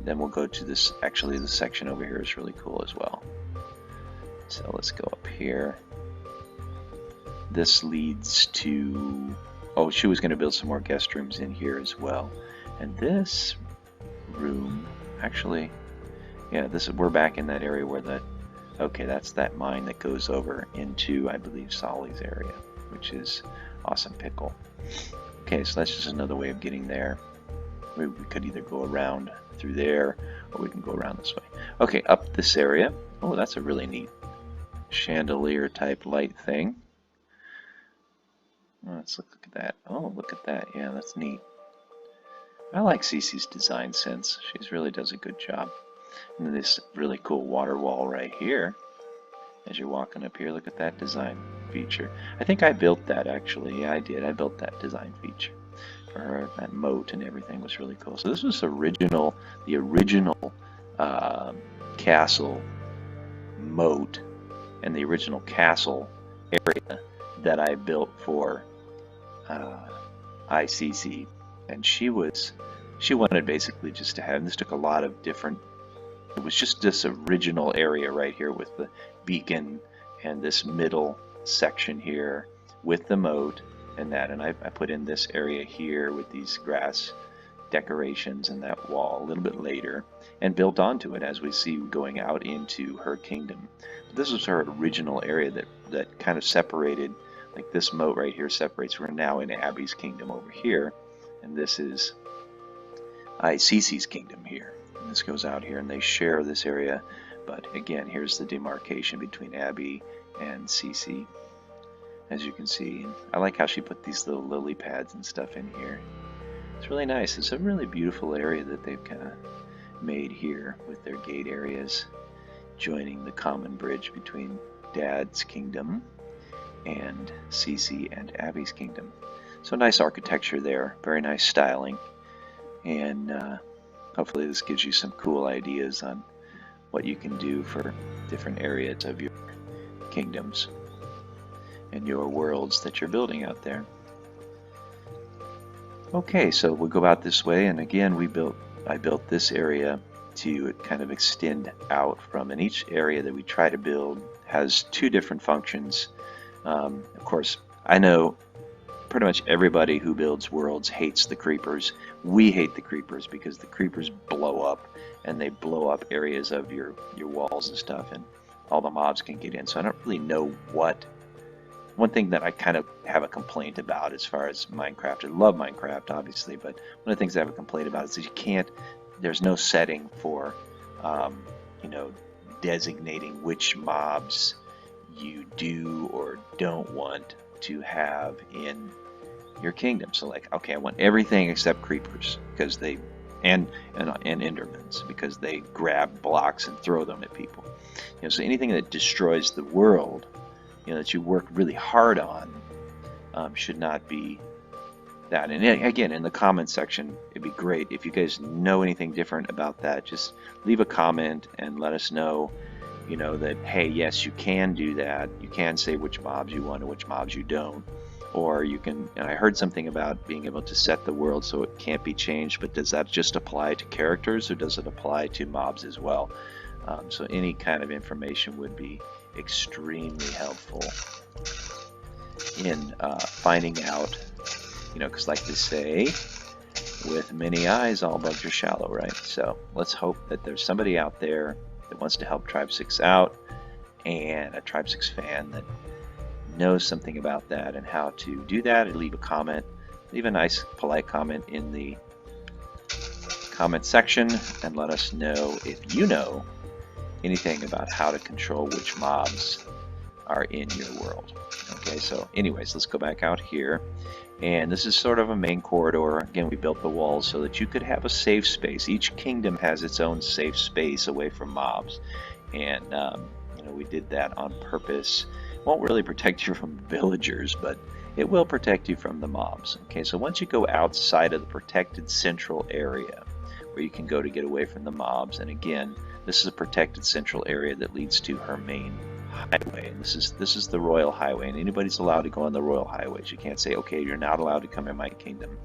then we'll go to this. Actually, this section over here is really cool as well. So let's go up here. This leads to, oh, she was going to build some more guest rooms in here as well. And this room, actually, yeah, we're back in that area where that's that mine that goes over into, I believe, Solly's area, which is awesome pickle. Okay, so that's just another way of getting there. We could either go around through there, or we can go around this way. Okay, up this area. Oh, that's a really neat chandelier type light thing. Let's look at that. Oh, look at that. Yeah, that's neat. I like CeCe's design sense. She really does a good job. And this really cool water wall right here. As you're walking up here, look at that design feature. I think I built that, actually. Yeah, I did. I built that design feature for her. That moat and everything was really cool. So this was the original castle moat and the original castle area that I built for CeCe. And she wanted basically just to have, and this took a lot of different, it was just this original area right here with the beacon and this middle section here with the moat and that. And I put in this area here with these grass decorations and that wall a little bit later and built onto it as we see going out into her kingdom. But this was her original area that kind of separated, like this moat right here separates. We're now in Abby's kingdom over here, and this is Ceces Kingdom here. And this goes out here and they share this area, but again, here's the demarcation between Abby and CeCe, as you can see. And I like how she put these little lily pads and stuff in here. It's really nice. It's a really beautiful area that they've kind of made here with their gate areas joining the common bridge between Dad's kingdom and CeCe and Abby's kingdom. So nice architecture there, very nice styling, and hopefully this gives you some cool ideas on what you can do for different areas of your kingdoms and your worlds that you're building out there. Okay, so we'll go out this way, and again I built this area to kind of extend out from, and each area that we try to build has two different functions. Of course, I know pretty much everybody who builds worlds hates the creepers. We hate the creepers because the creepers blow up, and they blow up areas of your walls and stuff, and all the mobs can get in. So I don't really know what. One thing that I kind of have a complaint about as far as Minecraft, I love Minecraft obviously, but one of the things I have a complaint about is that you can't, there's no setting for, you know, designating which mobs you do or don't want to have in your kingdom. So like, okay, I want everything except creepers because they, and endermans because they grab blocks and throw them at people. You know, so anything that destroys the world, you know, that you work really hard on, should not be that. And again, in the comment section, it'd be great if you guys know anything different about that. Just leave a comment and let us know, you know, that hey, yes, you can do that. You can say which mobs you want and which mobs you don't. Or you can, and I heard something about being able to set the world so it can't be changed, but does that just apply to characters or does it apply to mobs as well? So any kind of information would be extremely helpful in finding out, you know, because like they say, with many eyes, all bugs are shallow, right? So let's hope that there's somebody out there that wants to help Tribe 6 out, and a Tribe 6 fan that knows something about that and how to do that, and leave a comment. Leave a nice, polite comment in the comment section and let us know if you know anything about how to control which mobs are in your world. Okay, so anyways, let's go back out here. And this is sort of a main corridor. Again, we built the walls so that you could have a safe space. Each kingdom has its own safe space away from mobs. And, you know, we did that on purpose. It won't really protect you from villagers, but it will protect you from the mobs. Okay, so once you go outside of the protected central area, where you can go to get away from the mobs, and again, this is a protected central area that leads to her main highway. And this is the royal highway, and anybody's allowed to go on the royal highways. You can't say, okay, you're not allowed to come in my kingdom.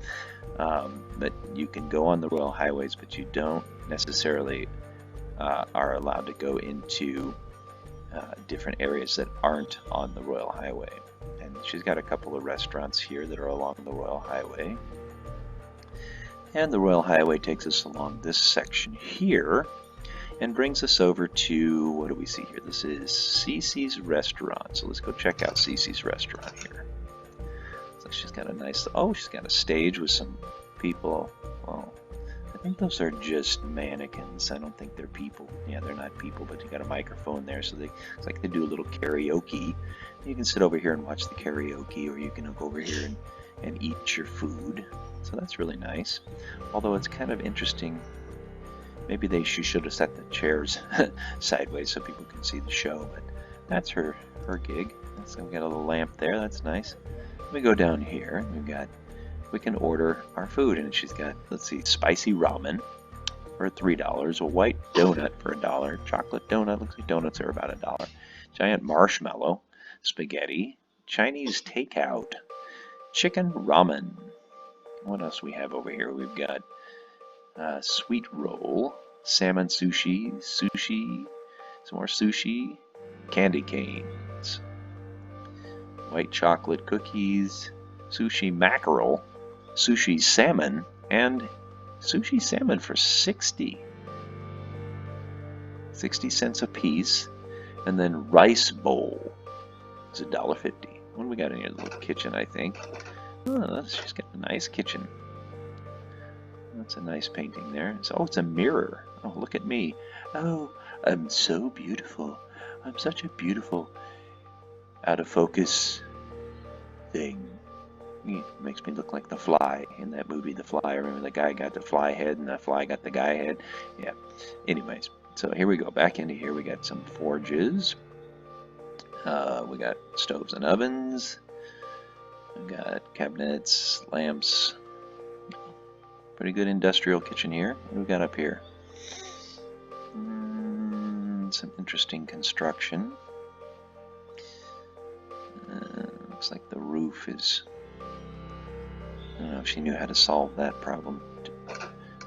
But you can go on the royal highways, but you don't necessarily are allowed to go into different areas that aren't on the royal highway. And she's got a couple of restaurants here that are along the royal highway. And the royal highway takes us along this section here and brings us over to, what do we see here? This is Ceces Restaurant. So let's go check out Ceces Restaurant here. So she's got a nice, oh, she's got a stage with some people. Well, I think those are just mannequins. I don't think they're people. Yeah, they're not people, but you got a microphone there, so it's like they do a little karaoke. You can sit over here and watch the karaoke, or you can go over here and eat your food. So that's really nice. Although it's kind of interesting. Maybe she should have set the chairs sideways so people can see the show, but that's her gig. So we got a little lamp there, that's nice. We go down here, we can order our food, and she's got, let's see, spicy ramen for $3, a white donut for $1, chocolate donut, looks like donuts are about $1, giant marshmallow, spaghetti, Chinese takeout, chicken ramen. What else we have over here? We've got sweet roll, salmon sushi, some more sushi, candy canes, white chocolate cookies, sushi mackerel, sushi salmon, and sushi salmon for 60 cents a piece, and then rice bowl is $1.50. What do we got in here? The little kitchen, I think. Oh, she's got a nice kitchen. That's a nice painting there. Oh, it's a mirror. Oh, look at me. Oh, I'm so beautiful. I'm such a beautiful out of focus thing. He makes me look like the fly in that movie, The Fly. Remember the guy got the fly head and the fly got the guy head? Yeah. Anyways, so here we go. Back into here, we got some forges. We got stoves and ovens. We got cabinets, lamps. Pretty good industrial kitchen here. What do we got up here? Some interesting construction. Looks like the roof is... I don't know if she knew how to solve that problem.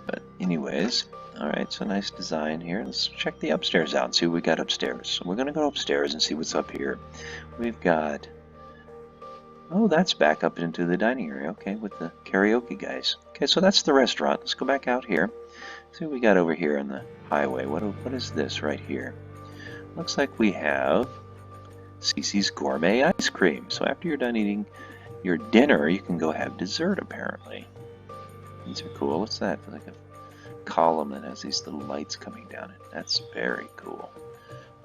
But anyways, alright, so nice design here. Let's check the upstairs out and see what we got upstairs. So we're going to go upstairs and see what's up here. We've got... Oh, that's back up into the dining area. Okay, with the karaoke guys. Okay, so that's the restaurant. Let's go back out here. See what we got over here on the highway. What is this right here? Looks like we have Cece's Gourmet Ice Cream. So after you're done eating your dinner, you can go have dessert, apparently. These are cool. What's that? Like a column that has these little lights coming down it. That's very cool.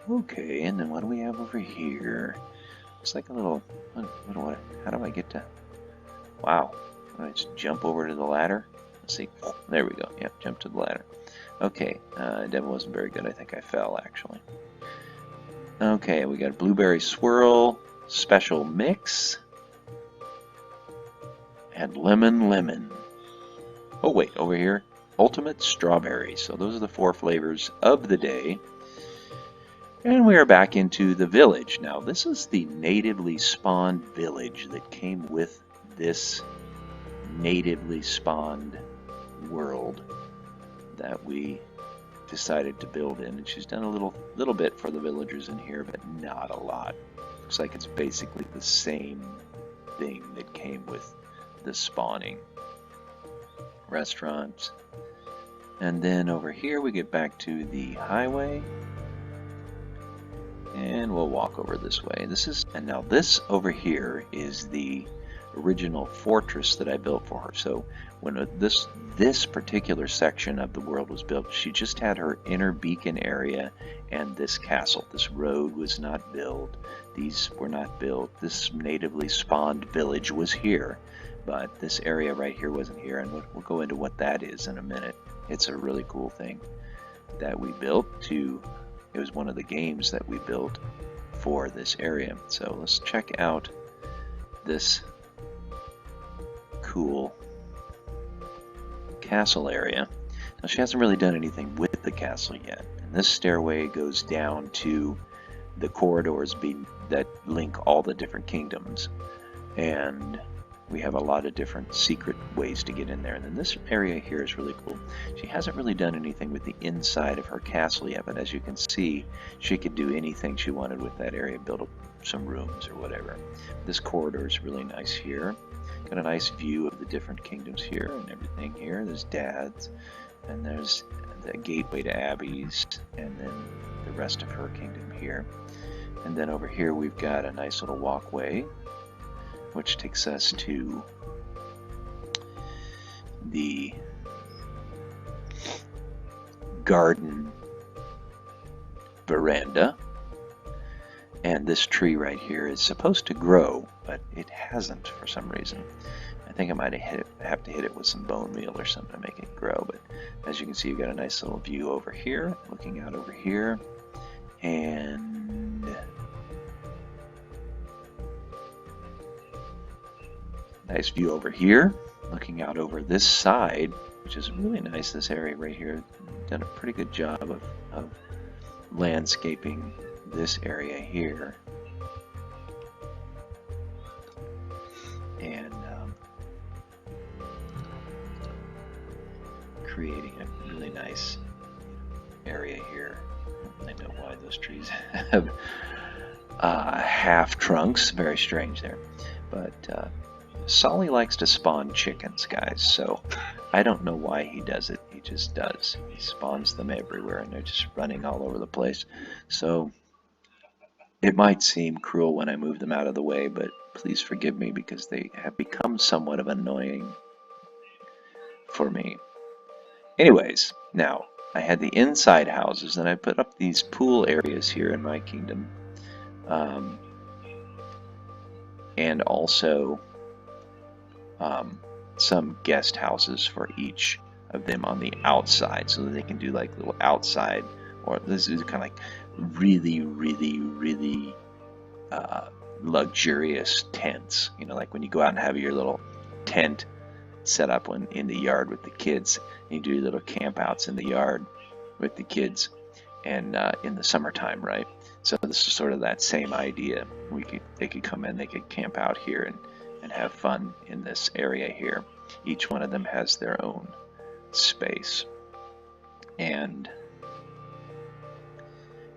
Okay, and then what do we have over here? Looks like a little... how do I get to... Wow. Do I just jump over to the ladder? Let's see. There we go. Yep, jump to the ladder. Okay, that wasn't very good. I think I fell, actually. Okay, we got a blueberry swirl, special mix, and lemon. Oh wait, over here, ultimate strawberry. So those are the 4 flavors of the day. And we are back into the village. Now this is the natively spawned village that came with this natively spawned world that we decided to build in. And she's done a little bit for the villagers in here, but not a lot. Looks like it's basically the same thing that came with the spawning. Restaurant. And then over here we get back to the highway. And we'll walk over this way. And now this over here is the original fortress that I built for her. So when this particular section of the world was built, she just had her inner beacon area and this castle. This road was not built. These were not built. This natively spawned village was here, but this area right here wasn't here, and we'll go into what that is in a minute. It's a really cool thing that we built it was one of the games that we built for this area. So let's check out this cool castle area. Now she hasn't really done anything with the castle yet. And this stairway goes down to the corridors that link all the different kingdoms. And we have a lot of different secret ways to get in there. And then this area here is really cool. She hasn't really done anything with the inside of her castle yet, but as you can see, she could do anything she wanted with that area, build up some rooms or whatever. This corridor is really nice here. Got a nice view of the different kingdoms here and everything here. There's Dad's, and there's the gateway to Abby's, and then the rest of her kingdom here. And then over here we've got a nice little walkway, which takes us to the garden veranda. And this tree right here is supposed to grow, but it hasn't for some reason. I think I might have to hit it with some bone meal or something to make it grow. But as you can see, you've got a nice little view over here, looking out over here. And nice view over here, looking out over this side, which is really nice. This area right here, done a pretty good job of landscaping this area here. And creating a really nice area here. I don't know why those trees have half trunks. Very strange there. But Solly likes to spawn chickens, guys, so I don't know why he does it. He just does. He spawns them everywhere, and they're just running all over the place. So it might seem cruel when I move them out of the way, but please forgive me because they have become somewhat of annoying for me. Anyways, now I had the inside houses, and I put up these pool areas here in my kingdom. And also some guest houses for each of them on the outside, so that they can do like little outside, or this is kind of like really, really, really luxurious tents. You know, like when you go out and have your little tent set up in the yard with the kids, and you do little camp outs in the yard with the kids, and in the summertime, right? So this is sort of that same idea. They could come in, they could camp out here and have fun in this area here. Each one of them has their own space. And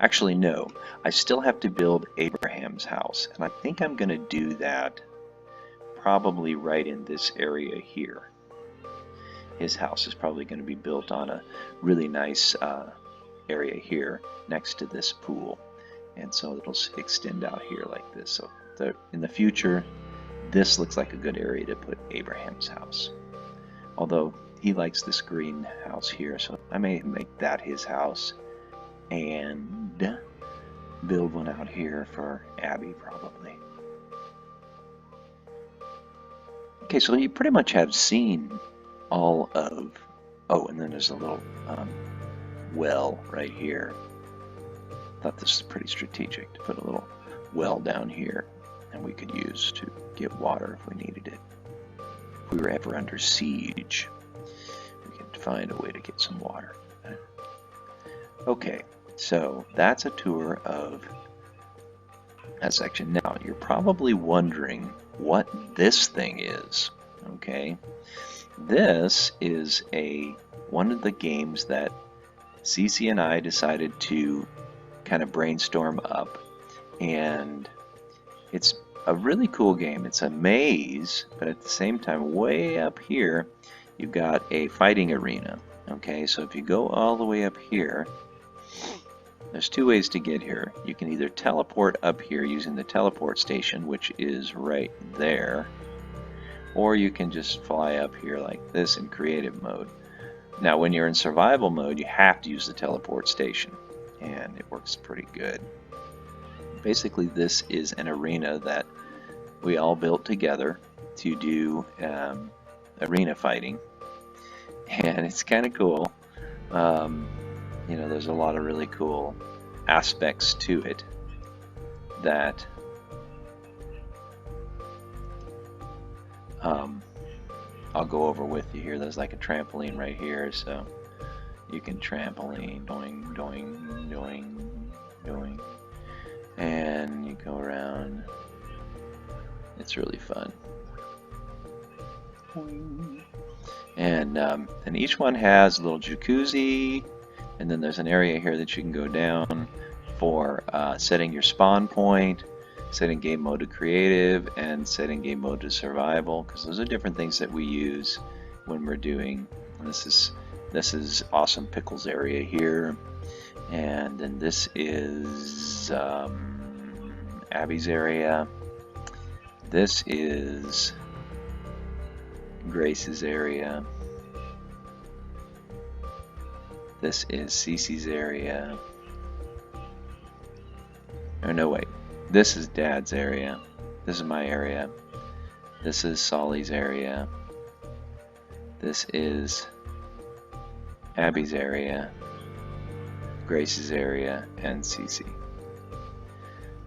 actually, no, I still have to build Abraham's house, and I think I'm going to do that probably right in this area here. His house is probably going to be built on a really nice area here next to this pool, and so it'll extend out here like this. So in the future, this looks like a good area to put Abraham's house, although he likes this green house here, so I may make that his house and build one out here for Abby probably. Okay, so you pretty much have seen all of, oh, and then there's a little well right here. Thought this was pretty strategic to put a little well down here, and we could use to get water if we needed it. If we were ever under siege, we could find a way to get some water. Okay, so that's a tour of that section. Now, you're probably wondering what this thing is, okay? This is one of the games that CeCe and I decided to kind of brainstorm up, and it's a really cool game. It's a maze, but at the same time, way up here, you've got a fighting arena, okay? So if you go all the way up here, there's two ways to get here. You can either teleport up here using the teleport station, which is right there, or you can just fly up here like this in creative mode. Now, when you're in survival mode, you have to use the teleport station, and it works pretty good. Basically, this is an arena that we all built together to do arena fighting, and it's kind of cool. You know, there's a lot of really cool aspects to it that I'll go over with you here. There's like a trampoline right here, so you can trampoline, doing, doing, doing, doing, and you go around. It's really fun. And each one has a little jacuzzi, and then there's an area here that you can go down for setting your spawn point, setting game mode to creative, and setting game mode to survival, because those are different things that we use when we're doing. This is Awesome Pickles area here, and then this is Abby's area. This is Grace's area. This is CeCe's area. Oh no, wait. This is Dad's area. This is my area. This is Solly's area. This is Abby's area, Grace's area, and CeCe.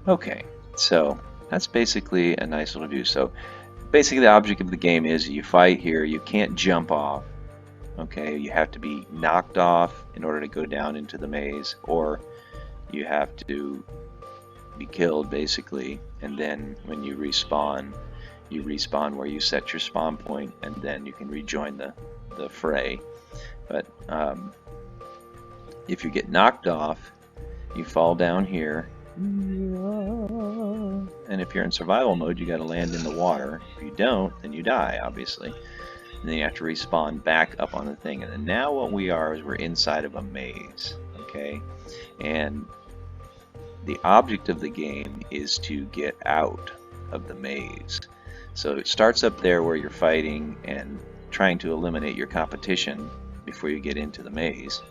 Okay, so that's basically a nice little view. So basically the object of the game is you fight here. You can't jump off. Okay, you have to be knocked off in order to go down into the maze, or you have to be killed basically, and then when you respawn where you set your spawn point, and then you can rejoin the fray. But if you get knocked off, you fall down here, and if you're in survival mode, you got to land in the water. If you don't, then you die, obviously. And then you have to respawn back up on the thing. And then now what we are is we're inside of a maze, okay? And the object of the game is to get out of the maze. So it starts up there where you're fighting and trying to eliminate your competition before you get into the maze.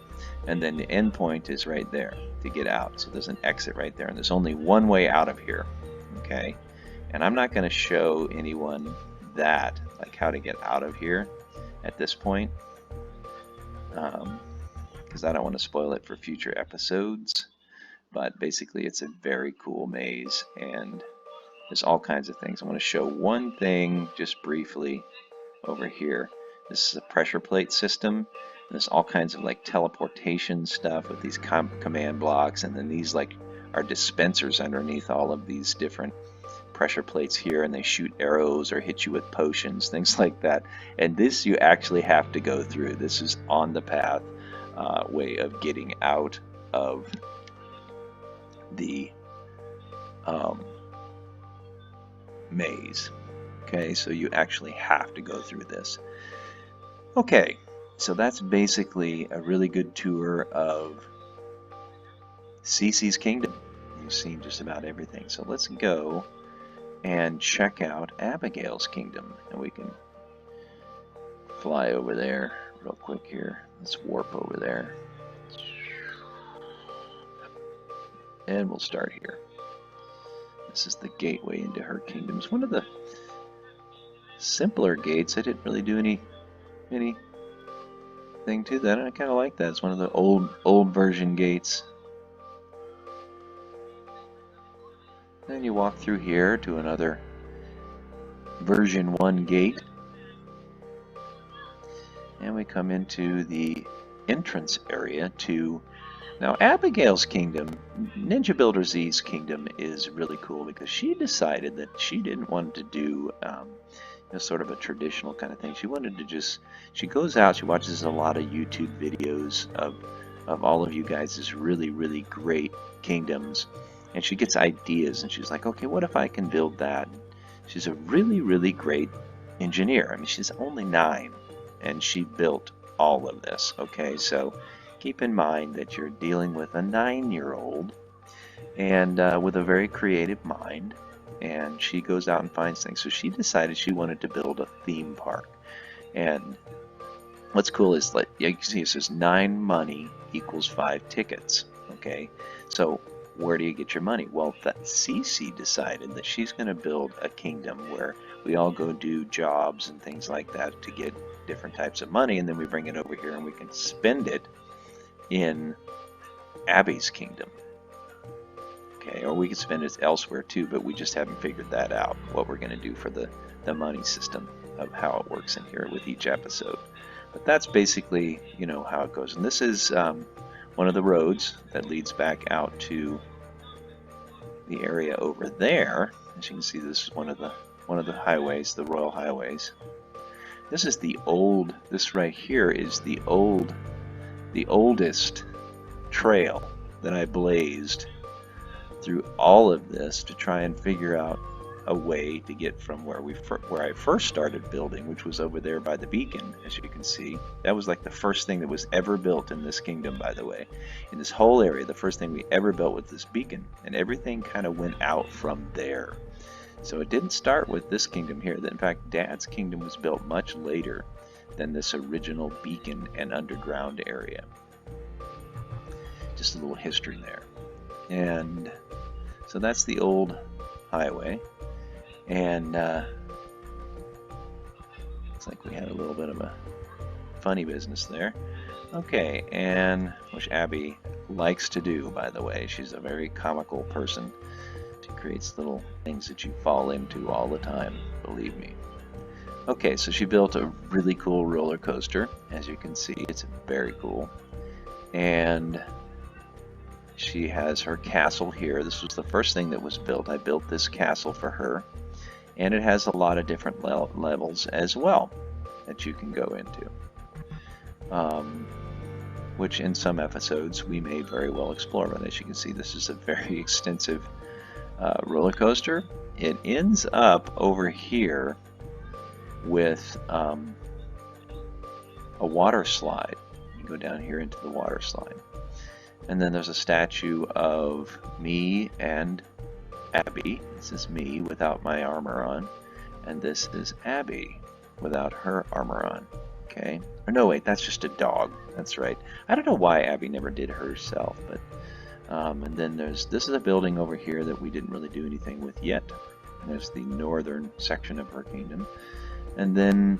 And then the end point is right there to get out. So there's an exit right there, and there's only one way out of here, okay? And I'm not going to show anyone that, like how to get out of here at this point, because I don't want to spoil it for future episodes. But basically, it's a very cool maze, and there's all kinds of things. I want to show one thing just briefly over here. This is a pressure plate system. There's all kinds of like teleportation stuff with these command blocks, and then these like are dispensers underneath all of these different pressure plates here, and they shoot arrows or hit you with potions, things like that. And this you actually have to go through. This is on the path way of getting out of the maze. Okay, so you actually have to go through this. Okay, so that's basically a really good tour of Ceces Kingdom. You've seen just about everything. So let's go and check out Abigail's Kingdom, and we can fly over there real quick here. Let's warp over there. And we'll start here. This is the gateway into her kingdom. It's one of the simpler gates. I didn't really do anything to that. I kind of like that. It's one of the old version gates. Then you walk through here to another version 1 gate. And we come into the entrance area to... Now, Abigail's Kingdom, Ninja Builder Z's Kingdom, is really cool because she decided that she didn't want to do sort of a traditional kind of thing. She wanted to just, she goes out, she watches a lot of YouTube videos of all of you guys' really, really great kingdoms, and she gets ideas, and she's like, okay, what if I can build that? She's a really, really great engineer. I mean, she's only 9, and she built all of this, okay? So keep in mind that you're dealing with a 9-year-old and with a very creative mind, and she goes out and finds things. So she decided she wanted to build a theme park. And what's cool is, like, you can see it says 9 money equals 5 tickets. Okay, so where do you get your money? Well, that CeCe decided that she's going to build a kingdom where we all go do jobs and things like that to get different types of money, and then we bring it over here and we can spend it in Abby's kingdom. Okay, or we could spend it elsewhere too, but we just haven't figured that out, what we're going to do for the money system of how it works in here with each episode. But that's basically, how it goes. And this is one of the roads that leads back out to the area over there. As you can see, this is one of the highways, the royal highways. This is this right here is the oldest trail that I blazed through all of this to try and figure out a way to get from where I first started building, which was over there by the beacon. As you can see, that was like the first thing that was ever built in this kingdom, by the way. In this whole area, the first thing we ever built was this beacon, and everything kind of went out from there. So it didn't start with this kingdom here. In fact, Dad's kingdom was built much later than this original beacon and underground area. Just a little history there. And so that's the old highway. And looks like we had a little bit of a funny business there. Okay, and which Abby likes to do, by the way. She's a very comical person. She creates little things that you fall into all the time, believe me. Okay, so she built a really cool roller coaster. As you can see, it's very cool. And she has her castle here. This was the first thing that was built. I built this castle for her. And it has a lot of different levels as well that you can go into. Which in some episodes we may very well explore. But as you can see, this is a very extensive roller coaster. It ends up over here with a water slide. You go down here into the water slide. And then there's a statue of me and Abby. This is me without my armor on. And this is Abby without her armor on. Okay? Or no, wait, that's just a dog. That's right. I don't know why Abby never did herself, but and then this is a building over here that we didn't really do anything with yet. And there's the northern section of her kingdom. And then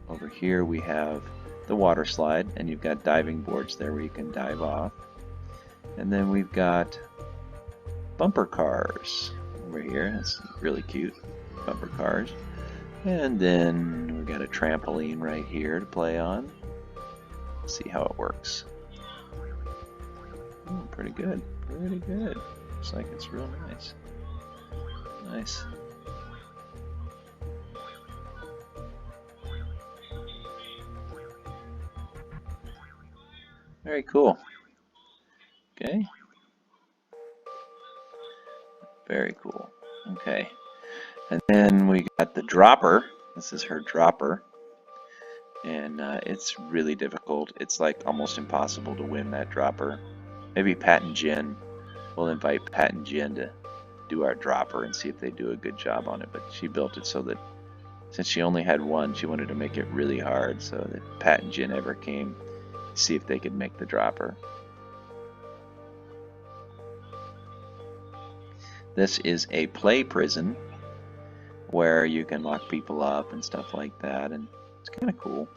over here we have the water slide, and you've got diving boards there where you can dive off. And then we've got bumper cars over here. That's really cute, bumper cars. And then we've got a trampoline right here to play on. Let's see how it works. Oh, pretty good, pretty good. Looks like it's real nice. Nice. Very cool. Okay. Very cool. Okay. And then we got the dropper. This is her dropper. And it's really difficult. It's like almost impossible to win that dropper. Maybe Pat and Jen. We'll invite Pat and Jen to do our dropper and see if they do a good job on it. But she built it so that since she only had one, she wanted to make it really hard so that Pat and Jen ever came to see if they could make the dropper. This is a play prison where you can lock people up and stuff like that, and it's kind of cool.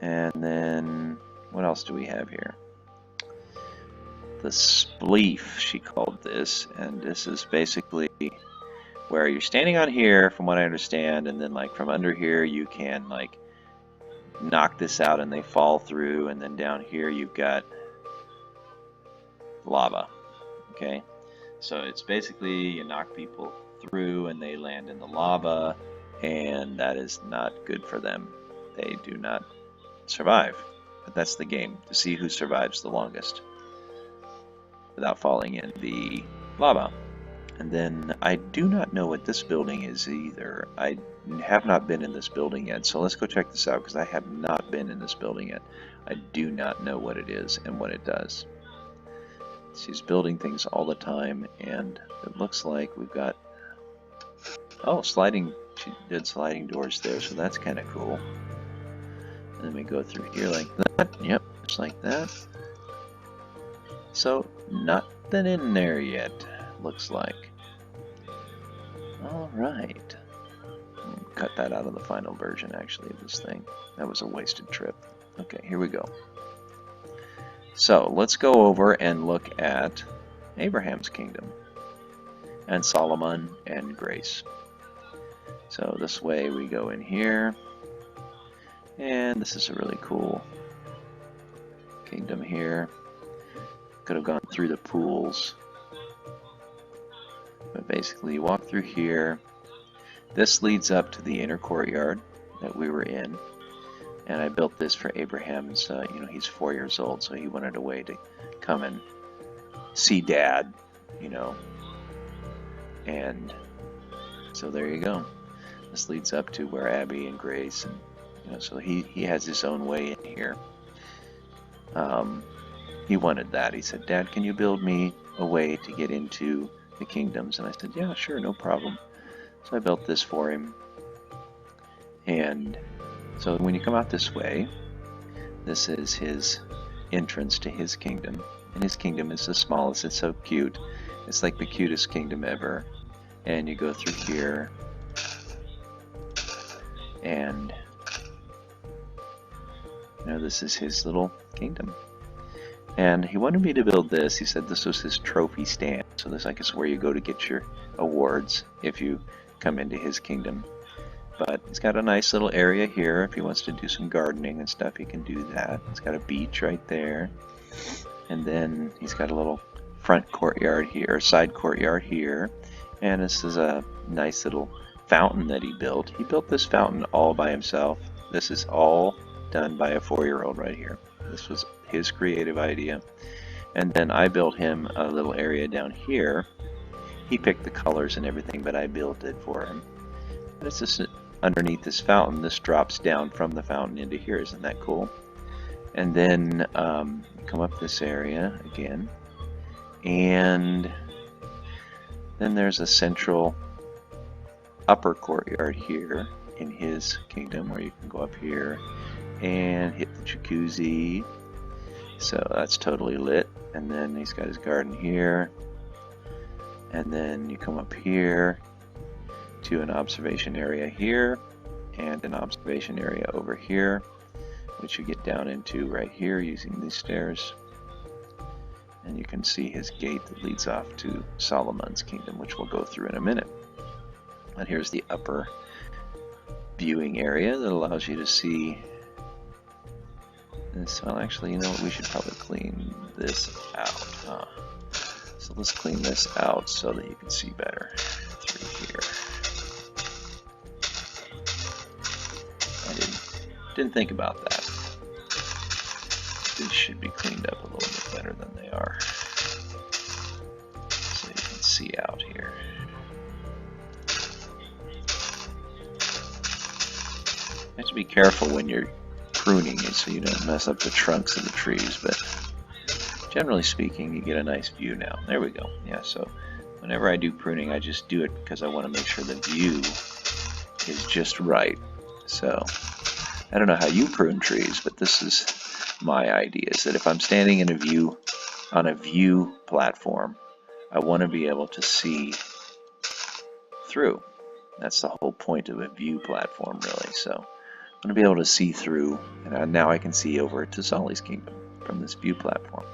And then what else do we have here? The spleef, she called this, and this is basically where you're standing on here from what I understand, and then like from under here you can like knock this out and they fall through, and then down here you've got lava. Okay, so it's basically you knock people through and they land in the lava, and that is not good for them. They do not survive. But that's the game, to see who survives the longest without falling in the lava. And then I do not know what this building is either. I have not been in this building yet, so let's go check this out because I have not been in this building yet. I do not know what it is and what it does. She's building things all the time, and it looks like we've got, oh, sliding, she did sliding doors there, so that's kind of cool. And then we go through here like that, yep, just like that. So, nothing in there yet, looks like. Alright. Cut that out of the final version, actually, of this thing. That was a wasted trip. Okay, here we go. So, let's go over and look at Abraham's kingdom, and Solomon and Grace. So, this way we go in here, and this is a really cool kingdom here. Could have gone through the pools, but basically you walk through here. This leads up to the inner courtyard that we were in, and I built this for Abraham's, you know, he's 4 years old, so he wanted a way to come and see Dad, you know, and so there you go. This leads up to where Abby and Grace, and you know, so he has his own way in here. He wanted that. He said, Dad, can you build me a way to get into the kingdoms? And I said, yeah, sure, no problem. So I built this for him. And so when you come out this way, this is his entrance to his kingdom. And his kingdom is the smallest. It's so cute. It's like the cutest kingdom ever. And you go through here. And you know, this is his little kingdom. And he wanted me to build this. He said this was his trophy stand. So this, I guess, is where you go to get your awards if you come into his kingdom. But he's got a nice little area here. If he wants to do some gardening and stuff, he can do that. He's got a beach right there. And then he's got a little front courtyard here, side courtyard here. And this is a nice little fountain that he built. He built this fountain all by himself. This is all done by a 4-year-old right here. This was his creative idea. And then I built him a little area down here. He picked the colors and everything, but I built it for him. And it's just underneath this fountain. This drops down from the fountain into here. Isn't that cool? And then come up this area again. And then there's a central upper courtyard here in his kingdom where you can go up here and hit the jacuzzi. So that's totally lit. And then he's got his garden here. And then you come up here to an observation area here. and an observation area over here, which you get down into right here using these stairs. And you can see his gate that leads off to Solomon's Kingdom, which we'll go through in a minute. And here's the upper viewing area that allows you to see this. Well, actually, you know what? We should probably clean this out, huh? So let's clean this out so that you can see better through here. I didn't think about that. These should be cleaned up a little bit better than they are. So you can see out here. You have to be careful when you're pruning it so you don't mess up the trunks of the trees, but generally speaking, you get a nice view now. There we go. Yeah, so whenever I do pruning, I just do it because I want to make sure the view is just right. So I don't know how you prune trees, but this is my idea, is that if I'm standing in a view, on a view platform, I want to be able to see through. That's the whole point of a view platform, really. So I want to be able to see through, and now I can see over to Ceces Kingdom from this view platform,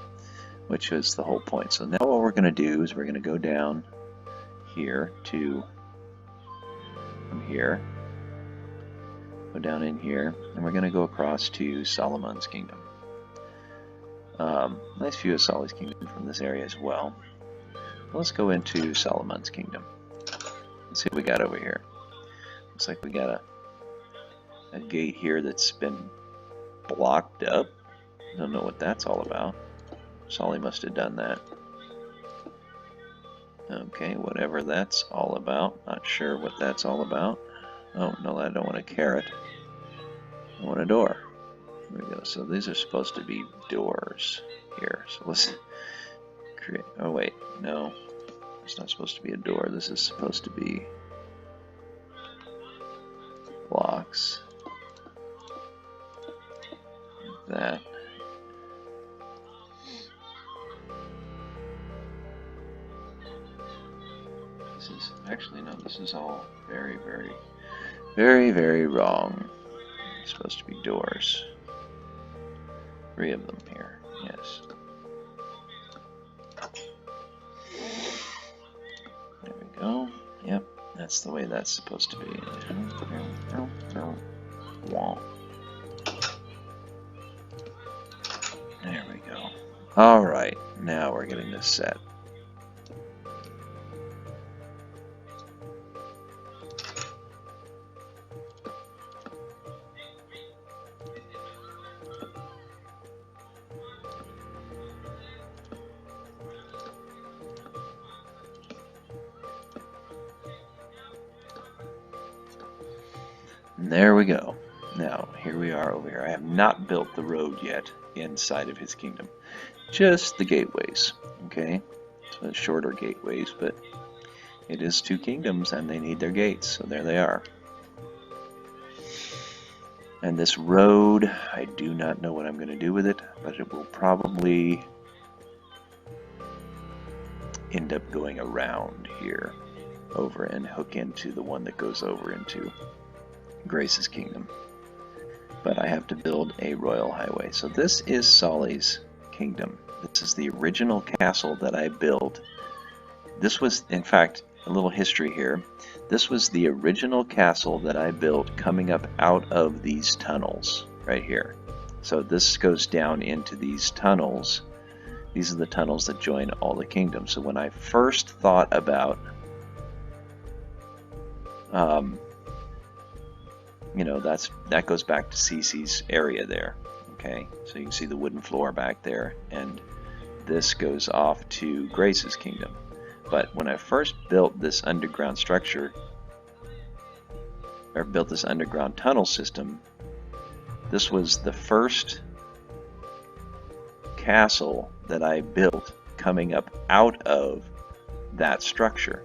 which is the whole point. So now what we're going to do is we're going to go down here to, from here, go down in here, and we're going to go across to Solomon's Kingdom. Nice view of Ceces Kingdom from this area as well. Let's go into Solomon's Kingdom. Let's see what we got over here. Looks like we got a gate here that's been blocked up. Don't know what that's all about. Sully must have done that. Okay, whatever that's all about. Not sure what that's all about. Oh, no, I don't want a carrot. I want a door. There we go. So these are supposed to be doors here. So let's create... Oh, wait. No. It's not supposed to be a door. This is supposed to be blocks. Like that. This is... Actually, no. This is all very, very, very, very wrong. It's supposed to be doors. 3 of them here, yes. There we go. Yep, that's the way that's supposed to be. There we go. Alright, now we're getting this set. There we go. Now, here we are over here. I have not built the road yet inside of his kingdom. Just the gateways, okay? So shorter gateways, but it is 2 kingdoms and they need their gates, so there they are. And this road, I do not know what I'm going to do with it, but it will probably end up going around here, over and hook into the one that goes over into Ceces Kingdom. But I have to build a royal highway. So this is Ceces Kingdom. This is the original castle that I built. This was, in fact, a little history here. This was the original castle that I built coming up out of these tunnels right here. So this goes down into these tunnels. These are the tunnels that join all the kingdoms. So when I first thought about you know, that goes back to CeCe's area there. Okay, so you can see the wooden floor back there, and this goes off to Ceces Kingdom. But when I first built this underground structure, or built this underground tunnel system, this was the first castle that I built coming up out of that structure.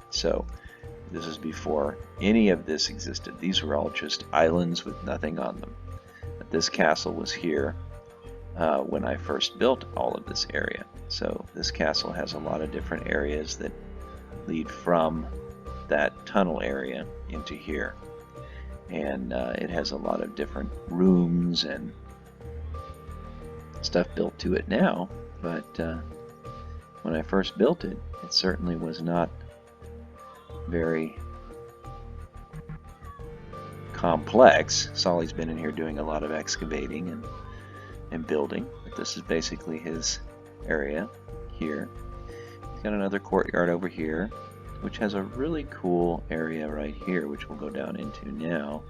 So this is before any of this existed. These were all just islands with nothing on them. But this castle was here when I first built all of this area. So this castle has a lot of different areas that lead from that tunnel area into here. and it has a lot of different rooms and stuff built to it now, but when I first built it, it certainly was not very complex. Solly's been in here doing a lot of excavating and building, but this is basically his area here. He's got another courtyard over here, which has a really cool area right here, which we'll go down into now.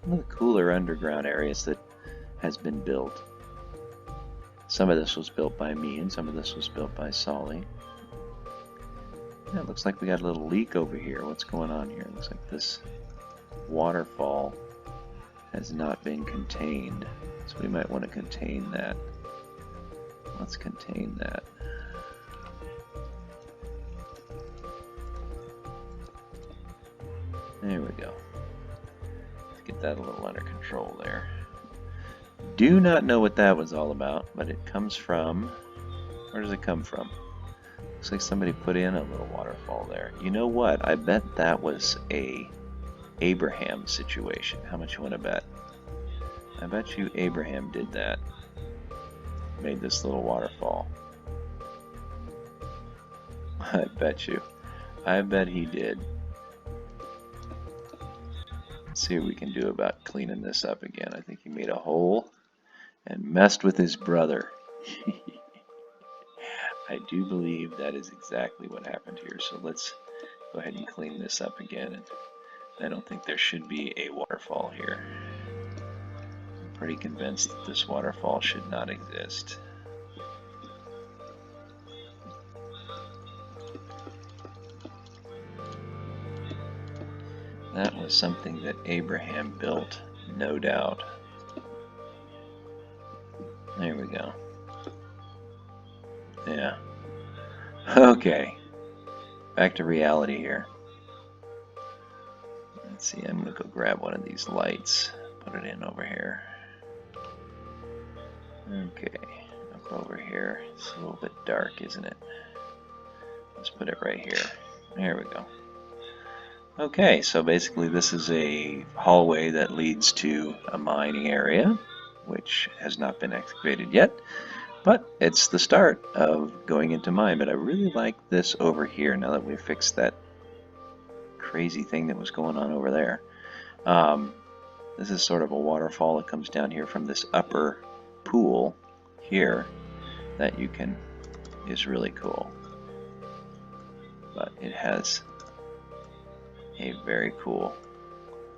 One of the cooler underground areas that has been built. Some of this was built by me, and some of this was built by Solly. Yeah, it looks like we got a little leak over here. What's going on here? It looks like this waterfall has not been contained, so we might want to contain that. Let's contain that. There we go. Let's get that a little under control there. Do not know what that was all about, but it comes from... Where does it come from? Looks like somebody put in a little waterfall there. You know what? I bet that was a Abraham situation. How much you want to bet? I bet you Abraham did that. Made this little waterfall. I bet you. I bet he did. Let's see what we can do about cleaning this up again. I think he made a hole and messed with his brother. I do believe that is exactly what happened here. So let's go ahead and clean this up again. And I don't think there should be a waterfall here. I'm pretty convinced that this waterfall should not exist. That was something that Abraham built, no doubt. There we go. Yeah. Okay. Back to reality here. Let's see, I'm going to go grab one of these lights, put it in over here. Okay, up over here. It's a little bit dark, isn't it? Let's put it right here. There we go. Okay, so basically this is a hallway that leads to a mining area, which has not been excavated yet, but it's the start of going into mine. But I really like this over here now that we've fixed that crazy thing that was going on over there. This is sort of a waterfall that comes down here from this upper pool here that you can, is really cool. But it has a very cool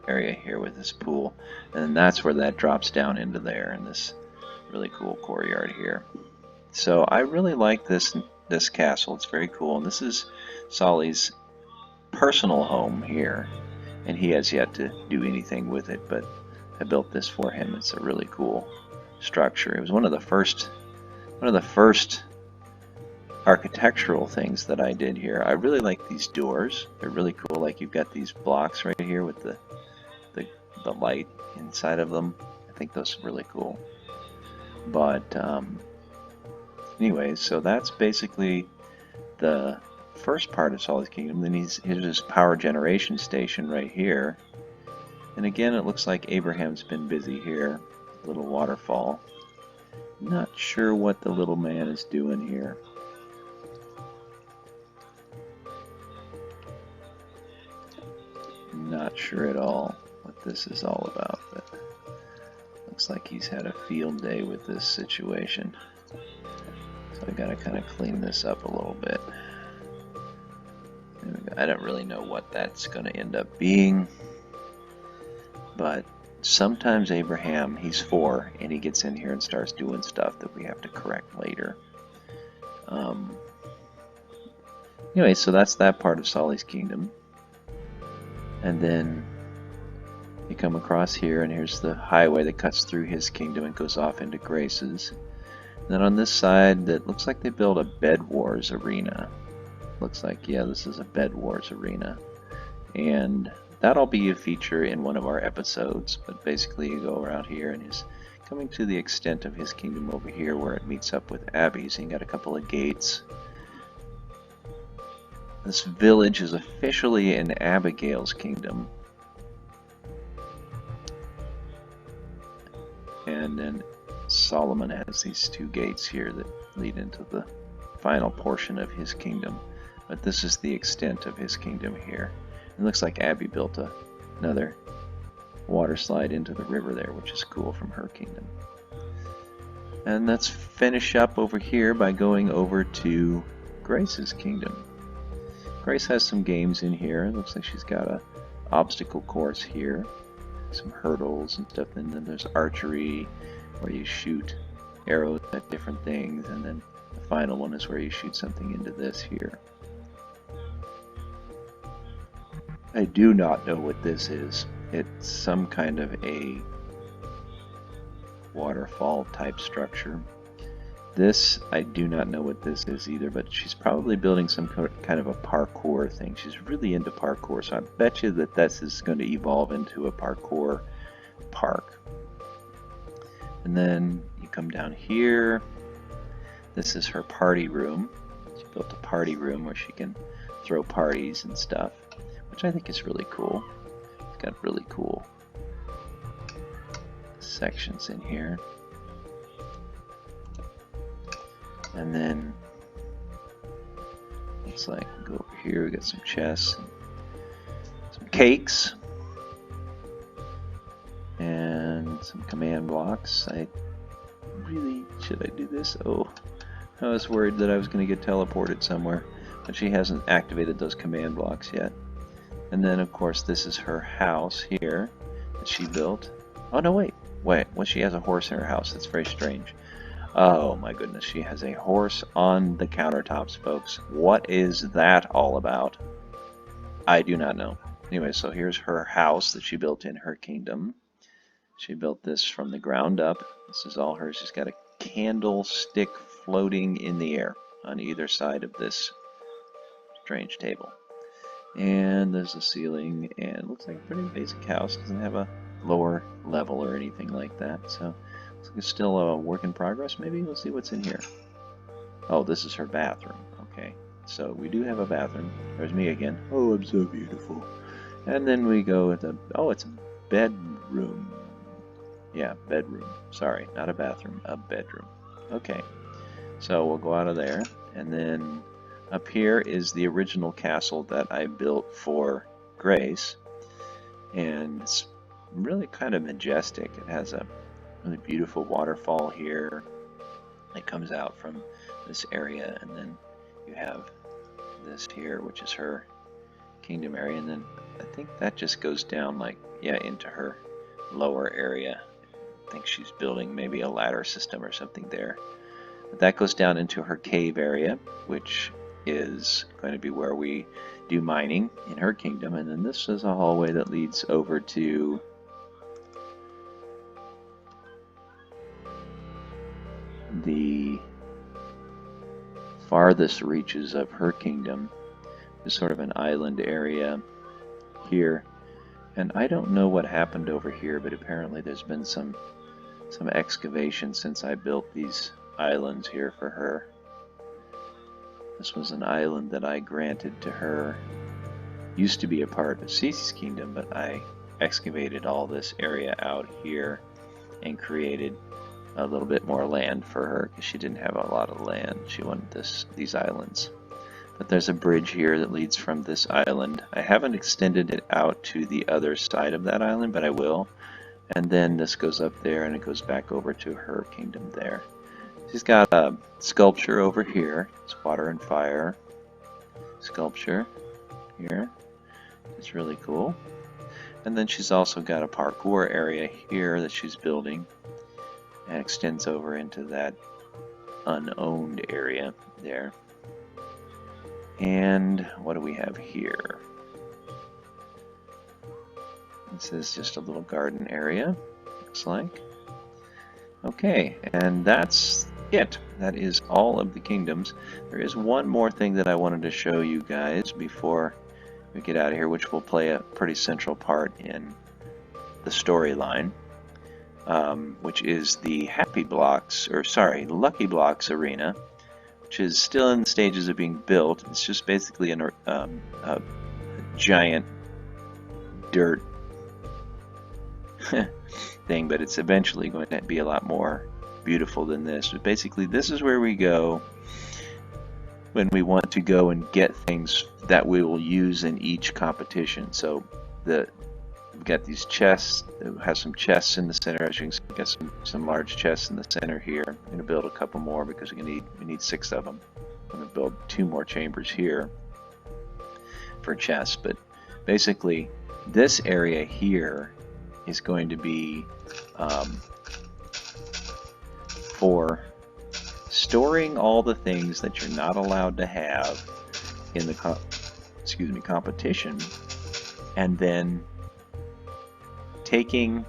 area here with this pool, and that's where that drops down into there in this really cool courtyard here. So I really like this castle. It's very cool, and this is Solly's personal home here, and he has yet to do anything with it, but I built this for him. It's a really cool structure. It was one of the first architectural things that I did here. I really like these doors. They're really cool. Like you've got these blocks right here with the light inside of them. I think those are really cool. But anyways, so that's basically the first part of Ceces Kingdom. Then here's his power generation station right here. And again, it looks like Abraham's been busy here. Little waterfall. Not sure what the little man is doing here. Not sure at all what this is all about, but looks like he's had a field day with this situation. So I gotta kind of clean this up a little bit. I don't really know what that's gonna end up being, but sometimes Abraham, he's 4, and he gets in here and starts doing stuff that we have to correct later. Anyway, so that's that part of Ceces Kingdom. And then you come across here, and here's the highway that cuts through his kingdom and goes off into Grace's. And then on this side, that looks like they built a Bed Wars arena. Looks like, yeah, this is a Bed Wars arena. And that'll be a feature in one of our episodes. But basically, you go around here, and he's coming to the extent of his kingdom over here where it meets up with Abby's. And you got a couple of gates. This village is officially in Abigail's kingdom. And then Solomon has these two gates here that lead into the final portion of his kingdom. But this is the extent of his kingdom here. It looks like Abby built another water slide into the river there, which is cool from her kingdom. And let's finish up over here by going over to Grace's kingdom. Grace has some games in here. It looks like she's got a obstacle course here, some hurdles and stuff, and then there's archery where you shoot arrows at different things, and then the final one is where you shoot something into this here. I do not know what this is. It's some kind of a waterfall type structure. This, I do not know what this is either, but she's probably building some kind of a parkour thing. She's really into parkour, so I bet you that this is going to evolve into a parkour park. And then you come down here. This is her party room. She built a party room where she can throw parties and stuff, which I think is really cool. It's got really cool sections in here. And then looks like we go over here, we got some chests and some cakes and some command blocks. Should I do this? Oh, I was worried that I was going to get teleported somewhere, but she hasn't activated those command blocks yet. And then of course this is her house here that she built. Oh no, wait, well, she has a horse in her house. That's very strange. Oh my goodness, she has a horse on the countertops, folks. What is that all about? I do not know. Anyway, so here's her house that she built in her kingdom. She built this from the ground up. This is all hers. She's got a candlestick floating in the air on either side of this strange table. And there's a ceiling, and it looks like a pretty basic house. Doesn't have a lower level or anything like that, so looks like it's still a work in progress. Maybe we'll see what's in here. Oh, this is her bathroom. Okay, so we do have a bathroom. There's me again. Oh, I'm so beautiful. And then we go with oh, it's a bedroom. Yeah, bedroom. Sorry, not a bathroom, a bedroom. Okay, so we'll go out of there, and then up here is the original castle that I built for Grace, and it's really kind of majestic. It has a really beautiful waterfall here. It comes out from this area, and then you have this here, which is her kingdom area, and then I think that just goes down like, yeah, into her lower area. I think she's building maybe a ladder system or something there. But that goes down into her cave area, which is going to be where we do mining in her kingdom. And then this is a hallway that leads over to the farthest reaches of her kingdom. There's sort of an island area here, and I don't know what happened over here, but apparently there's been some excavation since I built these islands here for her. This was an island that I granted to her. Used to be a part of Ceces Kingdom, but I excavated all this area out here and created a little bit more land for her because she didn't have a lot of land. She wanted these islands. But there's a bridge here that leads from this island. I haven't extended it out to the other side of that island, but I will. And then this goes up there and it goes back over to her kingdom there. She's got a sculpture over here. It's water and fire sculpture here. It's really cool. And then she's also got a parkour area here that she's building, and extends over into that unowned area there. And what do we have here? This is just a little garden area, looks like. Okay, and that's it. That is all of the kingdoms. There is one more thing that I wanted to show you guys before we get out of here, which will play a pretty central part in the storyline, which is the Lucky Blocks arena, which is still in the stages of being built. It's just basically a giant dirt thing, but it's eventually going to be a lot more beautiful than this. But basically, this is where we go when we want to go and get things that we will use in each competition. So we've got these chests. It has some chests in the center. As you can see, we've got some large chests in the center here. I'm going to build a couple more because we need 6 of them. I'm going to build 2 more chambers here for chests. But basically, this area here is going to be for storing all the things that you're not allowed to have in the competition, and then taking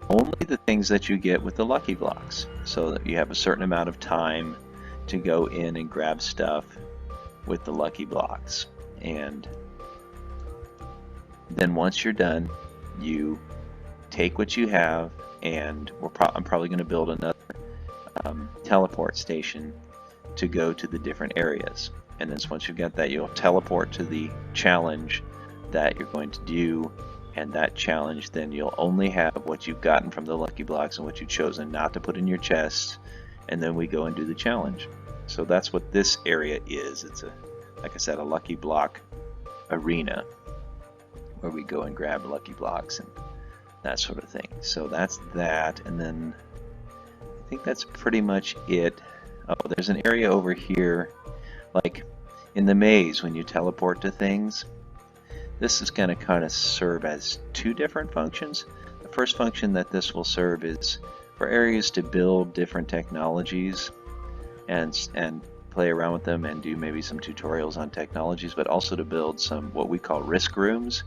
only the things that you get with the lucky blocks, so that you have a certain amount of time to go in and grab stuff with the lucky blocks. And then once you're done, you take what you have, and I'm probably going to build another teleport station to go to the different areas. And then once you've got that, you'll teleport to the challenge that you're going to do, and that challenge, then you'll only have what you've gotten from the lucky blocks and what you've chosen not to put in your chest, and then we go and do the challenge. So that's what this area is. It's like I said, a lucky block arena where we go and grab lucky blocks and that sort of thing. So that's that, and then I think that's pretty much it. Oh, there's an area over here, like in the maze when you teleport to things. This is going to kind of serve as 2 different functions. The first function that this will serve is for areas to build different technologies and play around with them and do maybe some tutorials on technologies, but also to build some what we call risk rooms.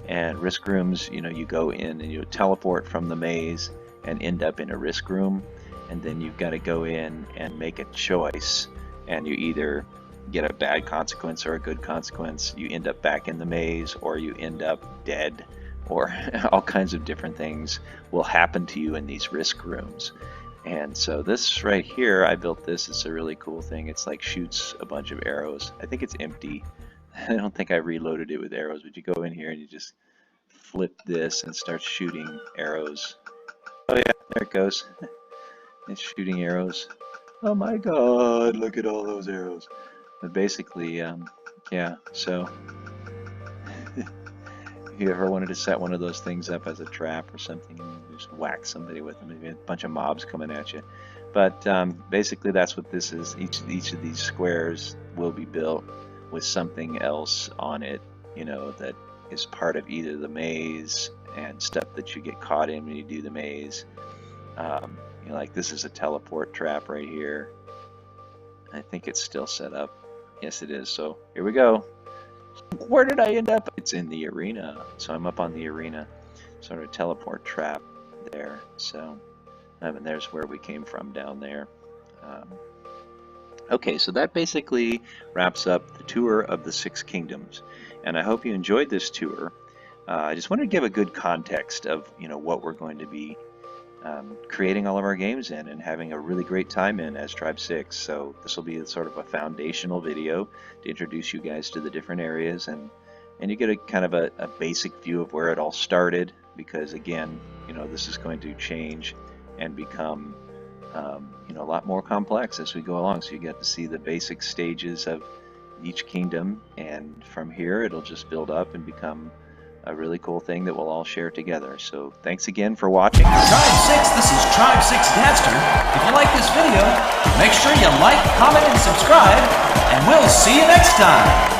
And risk rooms, you go in and you teleport from the maze and end up in a risk room, and then you've got to go in and make a choice, and you either get a bad consequence or a good consequence. You end up back in the maze, or you end up dead, or all kinds of different things will happen to you in these risk rooms. And so this right here, I built this. It's a really cool thing. It's like shoots a bunch of arrows. I think it's empty. I don't think I reloaded it with arrows, but you go in here and you just flip this and start shooting arrows. Oh yeah, there it goes. It's shooting arrows. Oh my god, look at all those arrows. But basically, yeah, so if you ever wanted to set one of those things up as a trap or something, you just whack somebody with them. Maybe a bunch of mobs coming at you. But basically that's what this is. Each of these squares will be built with something else on it, that is part of either the maze and stuff that you get caught in when you do the maze. Like this is a teleport trap right here. I think it's still set up. Yes, it is. So here we go. Where did I end up? It's in the arena. So I'm up on the arena. Sort of teleport trap there. So, and there's where we came from down there. Okay, so that basically wraps up the tour of the 6 kingdoms. And I hope you enjoyed this tour. I just wanted to give a good context of, what we're going to be creating all of our games in and having a really great time in as Tribe 6. So this will be sort of a foundational video to introduce you guys to the different areas, and you get a kind of a basic view of where it all started, because again, this is going to change and become a lot more complex as we go along. So you get to see the basic stages of each kingdom, and from here it'll just build up and become a really cool thing that we'll all share together. So thanks again for watching. Tribe 6, this is Tribe 6 Danster. If you like this video, make sure you like, comment, and subscribe, and we'll see you next time.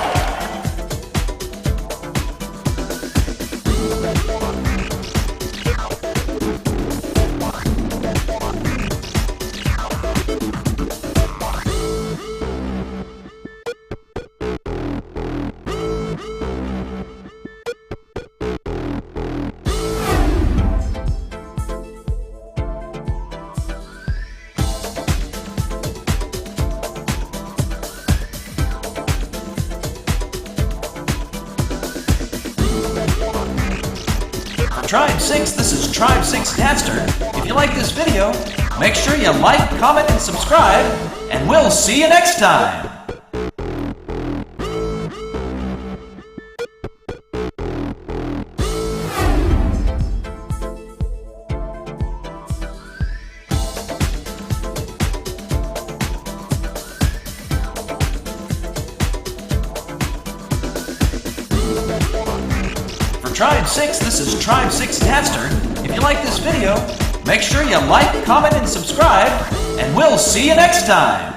Tribe 6, this is Tribe 6 Danster. If you like this video, make sure you like, comment, and subscribe, and we'll see you next time. Tribe 6, this is Tribe 6 Taster. If you like this video, make sure you like, comment, and subscribe, and we'll see you next time.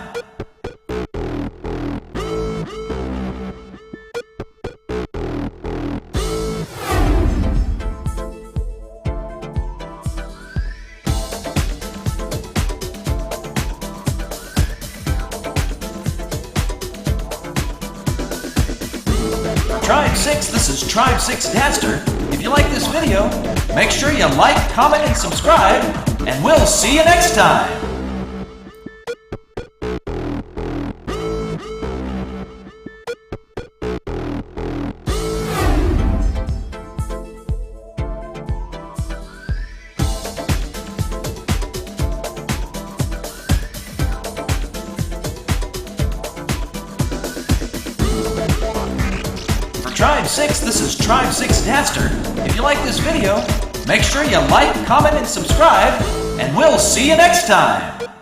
Tribe 6, this is Tribe 6 Taster. If you like this video, make sure you like, comment, and subscribe, and we'll see you next time. Tribe 6, this is Tribe 6 Taster. If you like this video, make sure you like, comment, and subscribe, and we'll see you next time.